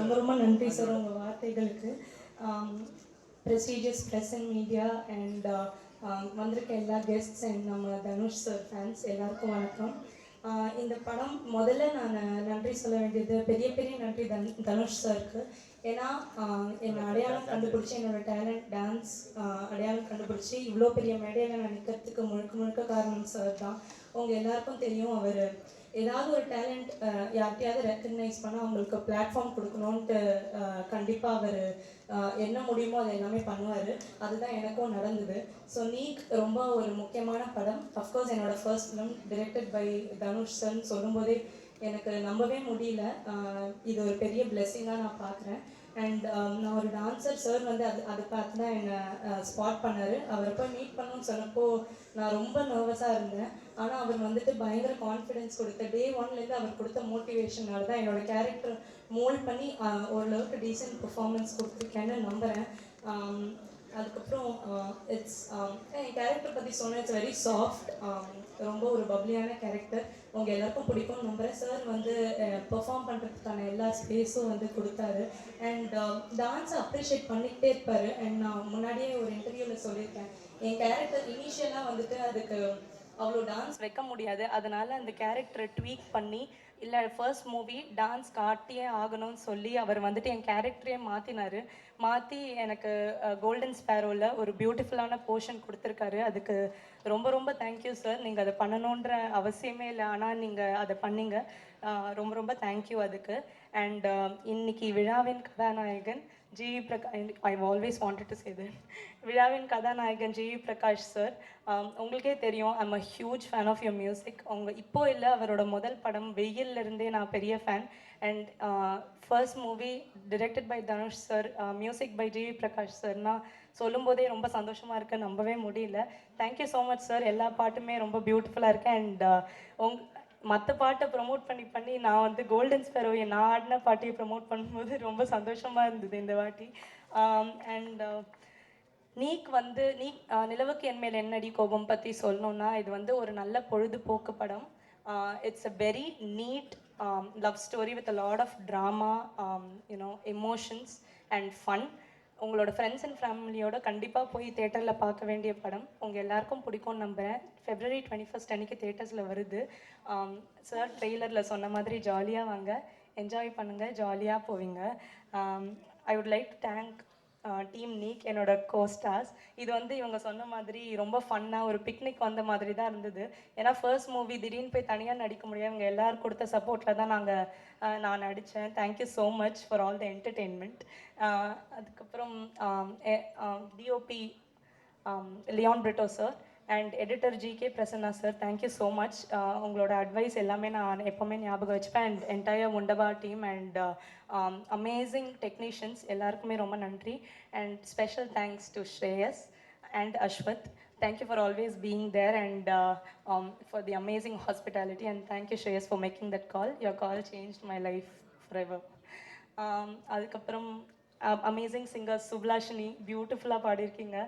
ரொம்ப ரொம்ப நன்றி சார் உங்கள் வார்த்தைகளுக்கு. Prestigious press and media and வந்திருக்க எல்லா கெஸ்ட்ஸ் அண்ட் நம்ம தனுஷ் சார் ஃபேன்ஸ் எல்லாருக்கும் வணக்கம். இந்த படம் முதல்ல நான் நன்றி சொல்ல வேண்டியது பெரிய பெரிய நன்றி தனுஷ் சாருக்கு. ஏன்னா என்னை அடையாளம் கண்டுபிடிச்சி, என்னோடய டேலண்ட் டான்ஸ் அடையாளம் கண்டுபிடிச்சி இவ்வளோ பெரிய மேடையில் நான் நிற்கிறதுக்கு முழுக்க காரணம் சார் தான். உங்கள் எல்லாருக்கும் தெரியும், அவர் ஏதாவது ஒரு டேலண்ட் யார்கிட்டையாவது ரெக்கக்னைஸ் பண்ணால் அவங்களுக்கு பிளாட்ஃபார்ம் கொடுக்கணுன்ட்டு கண்டிப்பாக அவர் என்ன முடியுமோ அதை எல்லாமே பண்ணுவார். அதுதான் எனக்கும் நடந்தது. ஸோ நீக் ரொம்ப ஒரு முக்கியமான படம். அஃப்கோர்ஸ் என்னோடய first film directed by Dhanush சார்னு சொல்லும்போதே எனக்கு நம்பவே முடியல. இது ஒரு பெரிய பிளெஸ்ஸிங்காக நான் பார்க்குறேன். அண்ட் நான் ஒரு டான்ஸர், சார் வந்து அதை பார்த்து தான் என்னை ஸ்பாட் பண்ணார். அவரை போய் மீட் பண்ணணும்னு சொன்னப்போ நான் ரொம்ப நர்வஸாக இருந்தேன். ஆனால் அவர் வந்துட்டு பயங்கர கான்ஃபிடென்ஸ் கொடுத்த டே ஒன்லேருந்து அவர் கொடுத்த மோட்டிவேஷனால தான் என்னோடய கேரக்டர் மோல்ட் பண்ணி ஓரளவுக்கு டீசென்ட் பெர்ஃபார்மன்ஸ் கொடுத்துருக்கேன்னு நம்புகிறேன். அதுக்கப்புறம் என் கேரக்டர் பற்றி சொன்னேன், இட்ஸ் வெரி சாஃப்ட், ரொம்ப ஒரு பப்ளியான கேரக்டர். உங்கள் எல்லாருக்கும் பிடிக்கும்னு நம்புகிறேன். சார் வந்து பெர்ஃபார்ம் பண்ணுறதுக்கான எல்லா ஸ்பேஸும் வந்து கொடுத்தாரு. அண்ட் டான்ஸை அப்ரிஷியேட் பண்ணிக்கிட்டே இருப்பார். அண்ட் நான் முன்னாடியே ஒரு இன்டர்வியூவில் சொல்லியிருக்கேன், என் கேரக்டர் இனிஷியலாக வந்துட்டு அதுக்கு அவ்வளோ டான்ஸ் வைக்க முடியாது. அதனால் அந்த கேரக்டரை ட்வீக் பண்ணி, இல்லை ஃபர்ஸ்ட் மூவி டான்ஸ் காட்டியே ஆகணும்னு சொல்லி அவர் வந்துட்டு என் கேரக்டரையே மாற்றி எனக்கு கோல்டன் ஸ்பேரோவில் ஒரு பியூட்டிஃபுல்லான போர்ஷன் கொடுத்துருக்காரு. அதுக்கு ரொம்ப ரொம்ப தேங்க்யூ சார். நீங்கள் அதை பண்ணணுன்ற அவசியமே இல்லை, ஆனால் நீங்கள் அதை பண்ணீங்க. ரொம்ப ரொம்ப தேங்க்யூ அதுக்கு. அண்ட் இன்னைக்கு விழாவின் கதாநாயகன் GV Prakash, I always wanted to say that, விழாவின் கதாநாயகன் ஜிவி பிரகாஷ் சார். உங்களுக்கே தெரியும், I'm a huge fan of your music. இப்போ இல்லை, அவரோட முதல் படம் வெயிலிருந்தே நான் பெரிய fan. And first movie directed by Dhanush sir, music by GV Prakash சார்னா சொல்லும்போதே ரொம்ப சந்தோஷமாக இருக்குது, நம்பவே முடியல. Thank you so much sir. எல்லா பாட்டுமே ரொம்ப பியூட்டிஃபுல்லாக இருக்குது. அண்ட் மற்ற பாட்டை ப்ரமோட் பண்ணி நான் வந்து கோல்டன் ஸ்பேரோவை நான் ஆடின பாட்டையை ப்ரமோட் பண்ணும்போது ரொம்ப சந்தோஷமாக இருந்தது இந்த வாட்டி. அண்ட் நீக் நிலவுக்கு என் மேல் என்னடி கோபம் பற்றி சொல்லணுன்னா, இது வந்து ஒரு நல்ல பொழுதுபோக்கு படம். It's a very neat love story with a lot of drama, emotions and fun. உங்களோட ஃப்ரெண்ட்ஸ் அண்ட் ஃபேமிலியோட கண்டிப்பாக போய் தேட்டரில் பார்க்க வேண்டிய படம். உங்கள் எல்லாருக்கும் பிடிக்கும்னு நம்புகிறேன். February 21 அன்றைக்கி தேட்டர்ஸில் வருது. சார் ட்ரெய்லரில் சொன்ன மாதிரி ஜாலியாக வாங்க, என்ஜாய் பண்ணுங்கள், ஜாலியாக போவீங்க. I would like to thank team NEEK, என்னோட கோஸ்டார்ஸ். இது வந்து இவங்க சொன்ன மாதிரி ரொம்ப ஃபன்னாக ஒரு பிக்னிக் வந்த மாதிரி தான் இருந்தது. ஏன்னா ஃபர்ஸ்ட் மூவி திடீர்னு போய் தனியாக நடிக்க முடியாது, இவங்க எல்லோரும் கொடுத்த சப்போர்ட்டில் தான் நான் நடித்தேன். Thank you so much for all the entertainment. அதுக்கப்புறம் DOP Leon Britto sir and editor GK Prasanna sir, thank you so much. உங்களோட அட்வைஸ் எல்லாமே நான் எப்போவுமே ஞாபகம் வச்சுப்பேன். அண்ட் என்டையர் முண்டபா டீம் அண்ட் அமேசிங் டெக்னீஷியன்ஸ் எல்லாருக்குமே ரொம்ப நன்றி. And special thanks to Shreyas and Ashwath. Thank you for always being there and for the amazing hospitality, and thank you Shreyas for making that call. Your call changed my life forever. அதுக்கப்புறம் அமேசிங் சிங்கர்ஸ், சுப்லாஷினி பியூட்டிஃபுல்லாக பாடியிருக்கீங்க.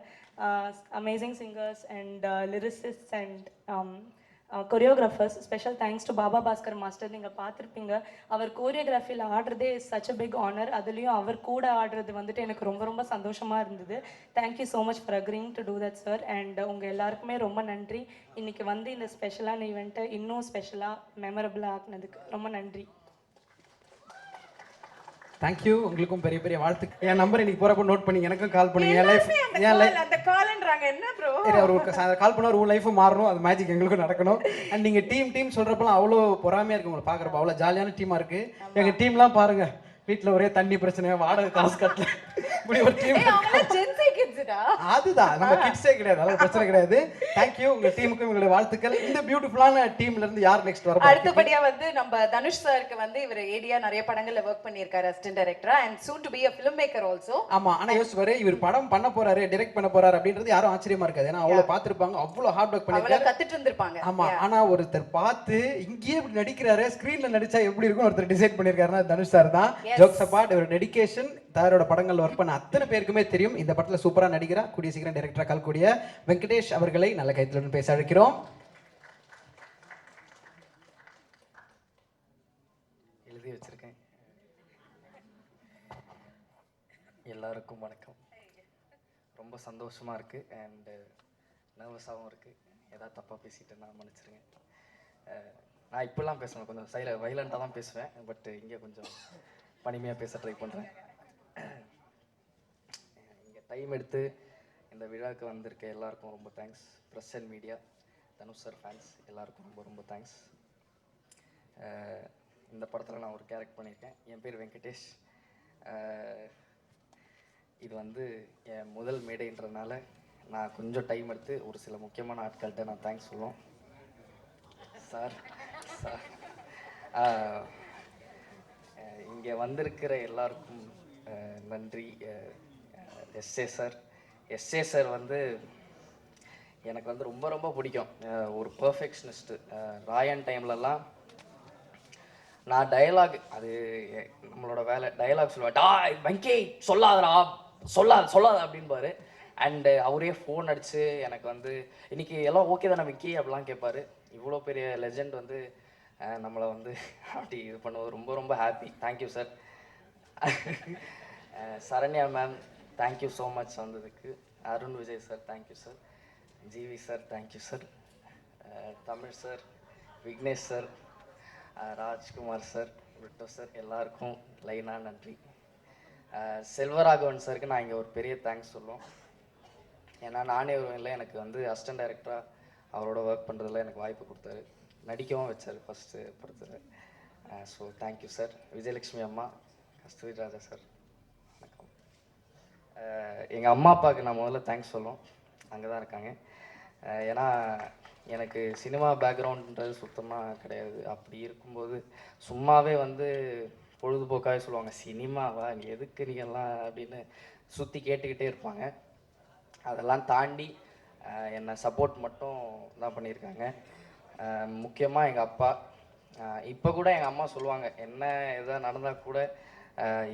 Amazing singers and lyricist and choreographers. Special thanks to Baba Bhaskar master. நீங்கள் பார்த்துருப்பீங்க, அவர் கோரியோகிராஃபியில் ஆடுறதே சச் அ பிக் ஆனர். அதுலேயும் அவர் கூட ஆடுறது வந்துட்டு எனக்கு ரொம்ப ரொம்ப சந்தோஷமாக இருந்தது. Thank you so much for அக்ரிங் to do that sir. And உங்கள் எல்லாருக்குமே ரொம்ப நன்றி. இன்றைக்கி வந்து இந்த ஸ்பெஷலான ஈவெண்ட்டை இன்னும் ஸ்பெஷலாக மெமரபிளாக ஆக்குனதுக்கு ரொம்ப நன்றி. தேங்க்யூ, உங்களுக்கும் பெரிய பெரிய வாழ்த்து. என் நம்பர் இன்னைக்கு போறப்ப நோட் பண்ணி எனக்கும் கால் பண்ணுங்க. என் லைஃப் அந்த கால்ன்றாங்க என்ன ப்ரோ? அவர் கால் பண்ண உன் லைஃப் மாறணும், அது மேஜிக் எங்களுக்கும் நடக்கணும். அண்ட் நீங்க டீம் சொல்றப்பலாம் அவ்வளோ பொறாமையா இருக்கு உங்களை பாக்குறப்ப, அவ்வளோ ஜாலியான டீமா இருக்கு. எங்க டீம்லாம் பாருங்க, வீட்டில் ஒரே தண்ணி பிரச்சனை, வாடகை காசு கட்டல, இப்படி ஒரு டீம். அதுதான் நம்ம கிட்ஸே கிடையாது, அதெல்லாம் பிரச்சனை கிடையாது. தேங்க்யூ, உங்க டீமுக்கும் உங்களுடைய வாழ்த்துக்கள். இந்த பியூட்டிஃபுல்லான டீம்ல இருந்து யார் நெக்ஸ்ட் வர? அடுத்தபடியா வந்து நம்ம தனுஷ் சாருக்கு வந்து இவர் ஏடியா நிறைய படங்கள்ல ஒர்க் பண்ணியிருக்காரு, அசிஸ்டன்ட் டைரக்டரா and soon to be a filmmaker also. ஆமா, ஆனா யோசிச்சு பாரு, இவர் படம் பண்ண போறாரு, டைரக்ட் பண்ண போறாரு அப்படின்றது யாரும் ஆச்சரியமா இருக்காது. ஏன்னா அவ்வளவு பாத்துருப்பாங்க, அவ்வளவு ஹார்ட் ஒர்க் பண்ணிருக்காரு, கத்துட்டு இருந்திருப்பாங்க. ஆமா, ஆனா ஒருத்தர் பார்த்து இங்கேயே இப்படி நடிக்கிறாரு, ஸ்கிரீன்ல நடிச்சா எப்படி இருக்கும் ஒருத்தர் டிசைட் பண்ணிருக்காருன்னா தனுஷ் சார் தான். ஜோக்ஸ் அபார்ட், இவர் டெடிகேஷன் தாரோட படங்கள்ல ஒர்க் பண்ண அத்தனை பேருக்குமே தெரியும். இந்த படத்துல சூப்பரா நடிக்கிறா, கூடிய சீக்கிரம் டைரக்டரா கலக்கூடிய வெங்கடேஷ் அவர்களை நல்ல கைத்துடன் பேச அழைக்கிறோம். எழுதி வச்சிருக்கேன். எல்லாருக்கும் வணக்கம். ரொம்ப சந்தோஷமா இருக்கு அண்ட் நர்வஸாகவும் இருக்கு. ஏதாவது தப்பா பேசிட்டு நான் மன்னிச்சிருங்க. நான் இப்பெல்லாம் பேசுவேன், கொஞ்சம் வைலண்டாக தான் பேசுவேன், பட் இங்கே கொஞ்சம் பனிமையாக பேச ட்ரை பண்ணுறேன். இங்கே டைம் எடுத்து இந்த விழாவுக்கு வந்திருக்க எல்லாருக்கும் ரொம்ப thanks. Press and media, Dhanush sir fans எல்லாருக்கும் ரொம்ப ரொம்ப தேங்க்ஸ். இந்த படத்தில் நான் ஒரு கேரக்டர் பண்ணியிருக்கேன். என் பேர் வெங்கடேஷ். இது வந்து என் முதல் மேடைன்றதுனால நான் கொஞ்சம் டைம் எடுத்து ஒரு சில முக்கியமான ஆட்கள்கிட்ட நான் தேங்க்ஸ் சொல்லுவோம். சார் இங்கே வந்திருக்கிற எல்லாருக்கும் நன்றி. எஸ்ஏ சார் வந்து எனக்கு வந்து ரொம்ப ரொம்ப பிடிக்கும். ஒரு பர்ஃபெக்ஷனிஸ்ட்டு. ராயன் டைம்லலாம் நான் டயலாக், அது நம்மளோட வேலை, டயலாக் சொல்லுவேன், டா வெங்கி சொல்லாதடா, சொல்லாத அப்படின்பாரு. அண்டு அவரே ஃபோன் அடித்து எனக்கு வந்து இன்னைக்கு எல்லாம் ஓகே தானே வெங்கி அப்படிலாம் கேட்பாரு. இவ்வளோ பெரிய லெஜெண்ட் வந்து நம்மளை வந்து அப்படி இது பண்ணுவது ரொம்ப ரொம்ப happy. Thank you sir. Saranya ma'am thank you so much வந்ததுக்கு. Arun Vijay sir thank you sir. GV sir thank you sir. Tamil sir, Vignesh sir, Rajkumar sir, Vitto sir, எல்லாருக்கும் லைனாக நன்றி. செல்வராகவன் சாருக்கு நான் இங்கே ஒரு பெரிய தேங்க்ஸ் சொல்லுவோம். ஏன்னா நானே இல்லை, எனக்கு வந்து அசிஸ்டன்ட் டைரக்டராக அவரோட ஒர்க் பண்ணுறதுல எனக்கு வாய்ப்பு கொடுத்தாரு, நடிக்கவும் வச்சார் ஃபஸ்ட்டு படத்தில். So thank you sir. விஜயலட்சுமி அம்மா, கஸ்தூரி ராஜா சார் வணக்கம். எங்கள் அம்மா அப்பாவுக்கு நான் முதல்ல தேங்க்ஸ் சொல்லுவோம், அங்கே தான் இருக்காங்க. ஏன்னா எனக்கு சினிமா பேக்ரவுண்டுன்றது சுத்தமாக கிடையாது. அப்படி இருக்கும்போது சும்மாவே வந்து பொழுதுபோக்காகவே சொல்லுவாங்க, சினிமாவா நீ எதுக்கு நீங்கள்லாம் அப்படின்னு சுற்றி கேட்டுக்கிட்டே இருப்பாங்க. அதெல்லாம் தாண்டி என்னை சப்போர்ட் மட்டும் தான் பண்ணியிருக்காங்க. முக்கியமாக எங்கள் அப்பா. இப்போ கூட எங்கள் அம்மா சொல்லுவாங்க, என்ன எதாவது நடந்தால் கூட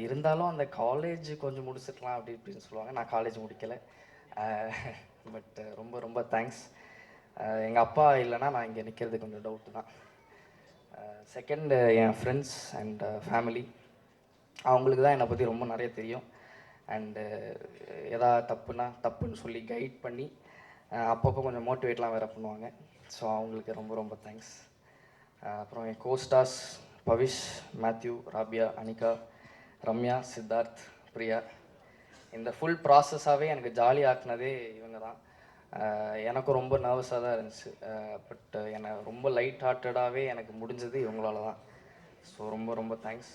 இருந்தாலும் அந்த காலேஜ் கொஞ்சம் முடிச்சிருக்கலாம் அப்படி இப்படின்னு சொல்லுவாங்க. நான் காலேஜ் முடிக்கலை, பட் ரொம்ப ரொம்ப தேங்க்ஸ். எங்கள் அப்பா இல்லைன்னா நான் இங்கே நிற்கிறது கொஞ்சம் டவுட்டு தான். Second N friends and family, அவங்களுக்கு தான் என்னை பற்றி ரொம்ப நிறைய தெரியும். அண்டு எதாவது தப்புன்னு சொல்லி கைட் பண்ணி அப்பப்போ கொஞ்சம் மோட்டிவேட்லாம் வேறு பண்ணுவாங்க. ஸோ அவங்களுக்கு ரொம்ப ரொம்ப தேங்க்ஸ். அப்புறம் என் கோஸ்டார்ஸ் பவிஷ், மேத்யூ, ராபியா, அனிகா, ரம்யா, சித்தார்த், பிரியா. இந்த ஃபுல் ப்ராசஸாகவே எனக்கு ஜாலி ஆக்குனதே இவங்க தான். எனக்கும் ரொம்ப நர்வஸாக தான் இருந்துச்சு, பட் என்னை ரொம்ப லைட் ஹார்ட்டடாகவே எனக்கு முடிஞ்சது இவங்களால தான். ஸோ ரொம்ப ரொம்ப thanks.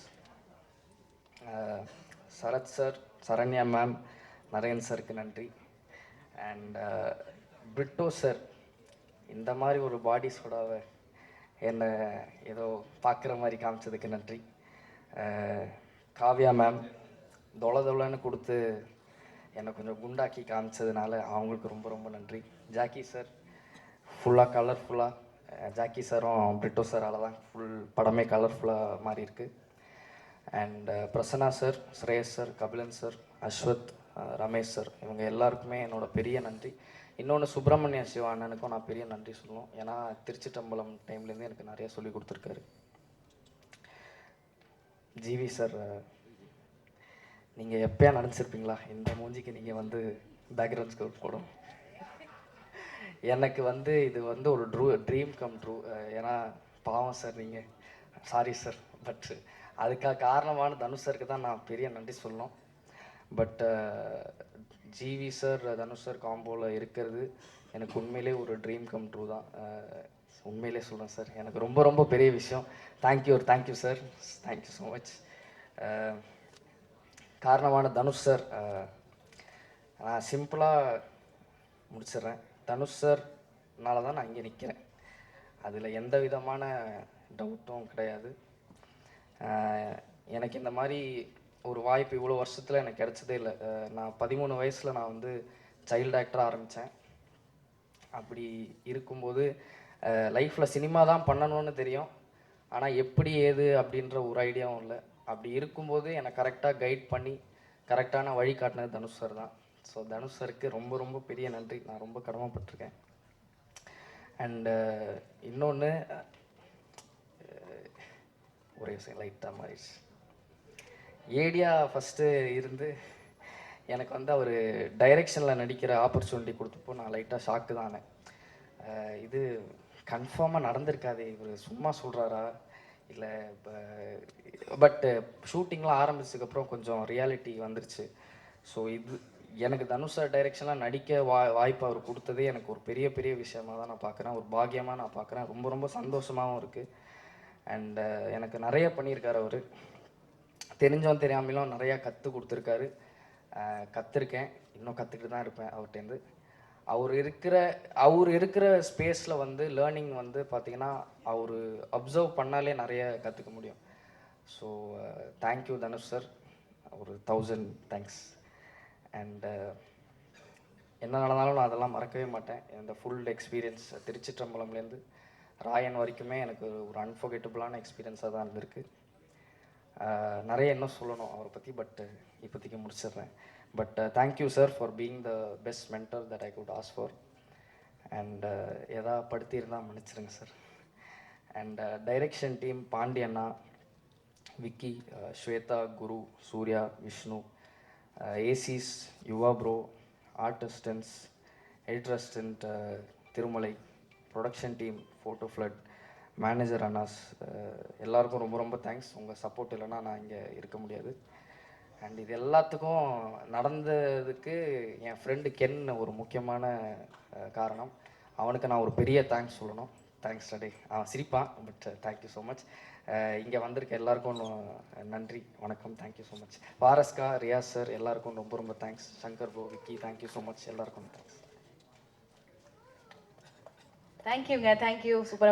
Sarath sir, Saranya ma'am, Naren சாருக்கு நன்றி. அண்ட் பிரிட்டோ சார், இந்த மாதிரி ஒரு பாடி சோடாவை என்னை ஏதோ பார்க்குற மாதிரி காமிச்சதுக்கு நன்றி. காவ்யா மேம் தொலைன்னு கொடுத்து என்னை கொஞ்சம் குண்டாக்கி காமிச்சதுனால அவங்களுக்கு ரொம்ப ரொம்ப நன்றி. ஜாக்கி சார் ஃபுல்லாக கலர்ஃபுல்லாக, ஜாக்கி சாரும் பிரிட்டோ சாரால் தான் ஃபுல் படமே கலர்ஃபுல்லாக மாறி இருக்கு. And Prasanna sir, Shreyas sir, Kabilan sir, Ashwath, Ramesh sir, இவங்க எல்லாருக்குமே என்னோட பெரிய நன்றி. இன்னொன்று சுப்பிரமணிய சிவா அண்ணனுக்கும் நான் பெரிய நன்றி சொல்லணும். ஏன்னா திருச்சிட்டம்பலம் டைம்லேருந்து எனக்கு நிறைய சொல்லி கொடுத்துருக்காரு. ஜிவி சார், நீங்கள் எப்போயா நினச்சிருப்பீங்களா இந்த மூஞ்சிக்கு நீங்கள் வந்து பேக்ரவுண்ட் ஸ்கோர் போடும்? எனக்கு வந்து இது வந்து ஒரு ட்ரீம் கம் ட்ரூ. ஏன்னா பாவம் சார் நீங்கள், சாரி சார், பட் அதுக்காக காரணமான தனுஷ் சருக்கு தான் நான் பெரிய நன்றி சொல்லணும். But GV sir Dhanush sir காம்போவில் இருக்கிறது எனக்கு உண்மையிலே ஒரு ட்ரீம் கம் ட்ரூ தான். உண்மையிலே சொல்கிறேன் சார், எனக்கு ரொம்ப ரொம்ப பெரிய விஷயம். Thank you sir, thank you so much. காரணமான தனுஷ் சார், நான் சிம்பிளாக முடிச்சிடுறேன். தனுஷ் சார்னால தான் நான் இங்கே நிற்கிறேன், அதில் எந்த விதமான டவுட்டும் கிடையாது. எனக்கு இந்த மாதிரி ஒரு வாய்ப்பு இவ்வளோ வருஷத்தில் எனக்கு கிடச்சதே இல்லை. நான் 13 வயசில் நான் வந்து சைல்டு ஆக்டராக ஆரம்பித்தேன். அப்படி இருக்கும்போது லைஃப்பில் சினிமா தான் பண்ணணும்னு தெரியும், ஆனால் எப்படி ஏது அப்படின்ற ஒரு ஐடியாவும் இல்லை. அப்படி இருக்கும்போது என்னை கரெக்டாக கைட் பண்ணி கரெக்டான வழி காட்டினது தனுஷ் சார் தான். ஸோ தனுஷ் சாருக்கு ரொம்ப ரொம்ப பெரிய நன்றி, நான் ரொம்ப கடமைப்பட்டிருக்கேன். அண்டு இன்னொன்று, ஒரே விஷயம் லைட்டாக மாறிடுச்சு. ஏடியா ஃபஸ்ட்டு இருந்து எனக்கு வந்து அவர் டைரெக்ஷனில் நடிக்கிற ஆப்பர்ச்சுனிட்டி கொடுத்தப்போ நான் லைட்டாக ஷாக்கு தானே. இது கன்ஃபார்மாக நடந்திருக்காது, இவர் சும்மா சொல்கிறாரா இல்லை. பட்டு ஷூட்டிங்லாம் ஆரம்பிச்சதுக்கப்புறம் கொஞ்சம் ரியாலிட்டி வந்துருச்சு. ஸோ இது எனக்கு தனுஷ் சார் டைரெக்ஷன்லாம் நடிக்க வாய்ப்பு அவர் கொடுத்ததே எனக்கு ஒரு பெரிய பெரிய விஷயமாக தான் நான் பார்க்குறேன், ஒரு பாக்கியமாக நான் பார்க்குறேன். ரொம்ப ரொம்ப சந்தோஷமாகவும் இருக்குது. அண்டு எனக்கு நிறைய பண்ணியிருக்காரு அவர், தெரிஞ்சவன் தெரியாமலும் நிறையா கற்றுக் கொடுத்துருக்காரு. கற்றுருக்கேன், இன்னும் கற்றுக்கிட்டு தான் இருப்பேன் அவர்கிட்டேருந்து. அவர் இருக்கிற ஸ்பேஸில் வந்து லேர்னிங் வந்து பார்த்திங்கன்னா அவர் அப்சர்வ் பண்ணாலே நிறைய கற்றுக்க முடியும். ஸோ தேங்க்யூ தனுஷ் சார், ஒரு 1000 தேங்க்ஸ். அண்டு என்ன நடந்தாலும் நான் அதெல்லாம் மறக்கவே மாட்டேன். இந்த ஃபுல் எக்ஸ்பீரியன்ஸ் திருச்சிற்றம்பலம்லேருந்து ராயன் வரைக்குமே எனக்கு ஒரு அன்ஃபர்கெட்டபுளான எக்ஸ்பீரியன்ஸாக தான் இருந்திருக்கு. நிறைய இன்னும் சொல்லணும் அவரை பற்றி, பட் இப்போதைக்கு முடிச்சிடுறேன். But thank you sir for being the best mentor that I could ask for. And எதாவது படுத்தியிருந்தால் மன்னிச்சிருங்க சார். அண்ட் டைரெக்ஷன் டீம் பாண்டியண்ணா, விக்கி, ஸ்வேதா, குரு, சூர்யா, விஷ்ணு, ஏசிஸ், Yuva bro, art assistants, editor assistant Thirumalai, production team photo flood, manager அண்ணாஸ், எல்லாருக்கும் ரொம்ப ரொம்ப தேங்க்ஸ். உங்கள் சப்போர்ட் இல்லைன்னா நான் இங்கே இருக்க முடியாது. அண்ட் இது எல்லாத்துக்கும் நடந்ததுக்கு என் ஃப்ரெண்டு கென் ஒரு முக்கியமான காரணம். அவனுக்கு நான் ஒரு பெரிய தேங்க்ஸ் சொல்லணும். தேங்க்ஸ் டே. அவன் சிரிப்பான், பட் தேங்க்யூ ஸோ மச். இங்கே வந்திருக்க எல்லாருக்கும் நன்றி, வணக்கம், தேங்க்யூ ஸோ மச். பாரஸ்கா, ரியாஸ் சார் எல்லாருக்கும் ரொம்ப ரொம்ப thanks. Shankar bro, Vicky, thank you so much, எல்லாருக்கும் தேங்க்ஸ். தேங்க்யூங்க, தேங்க்யூ, சூப்பராக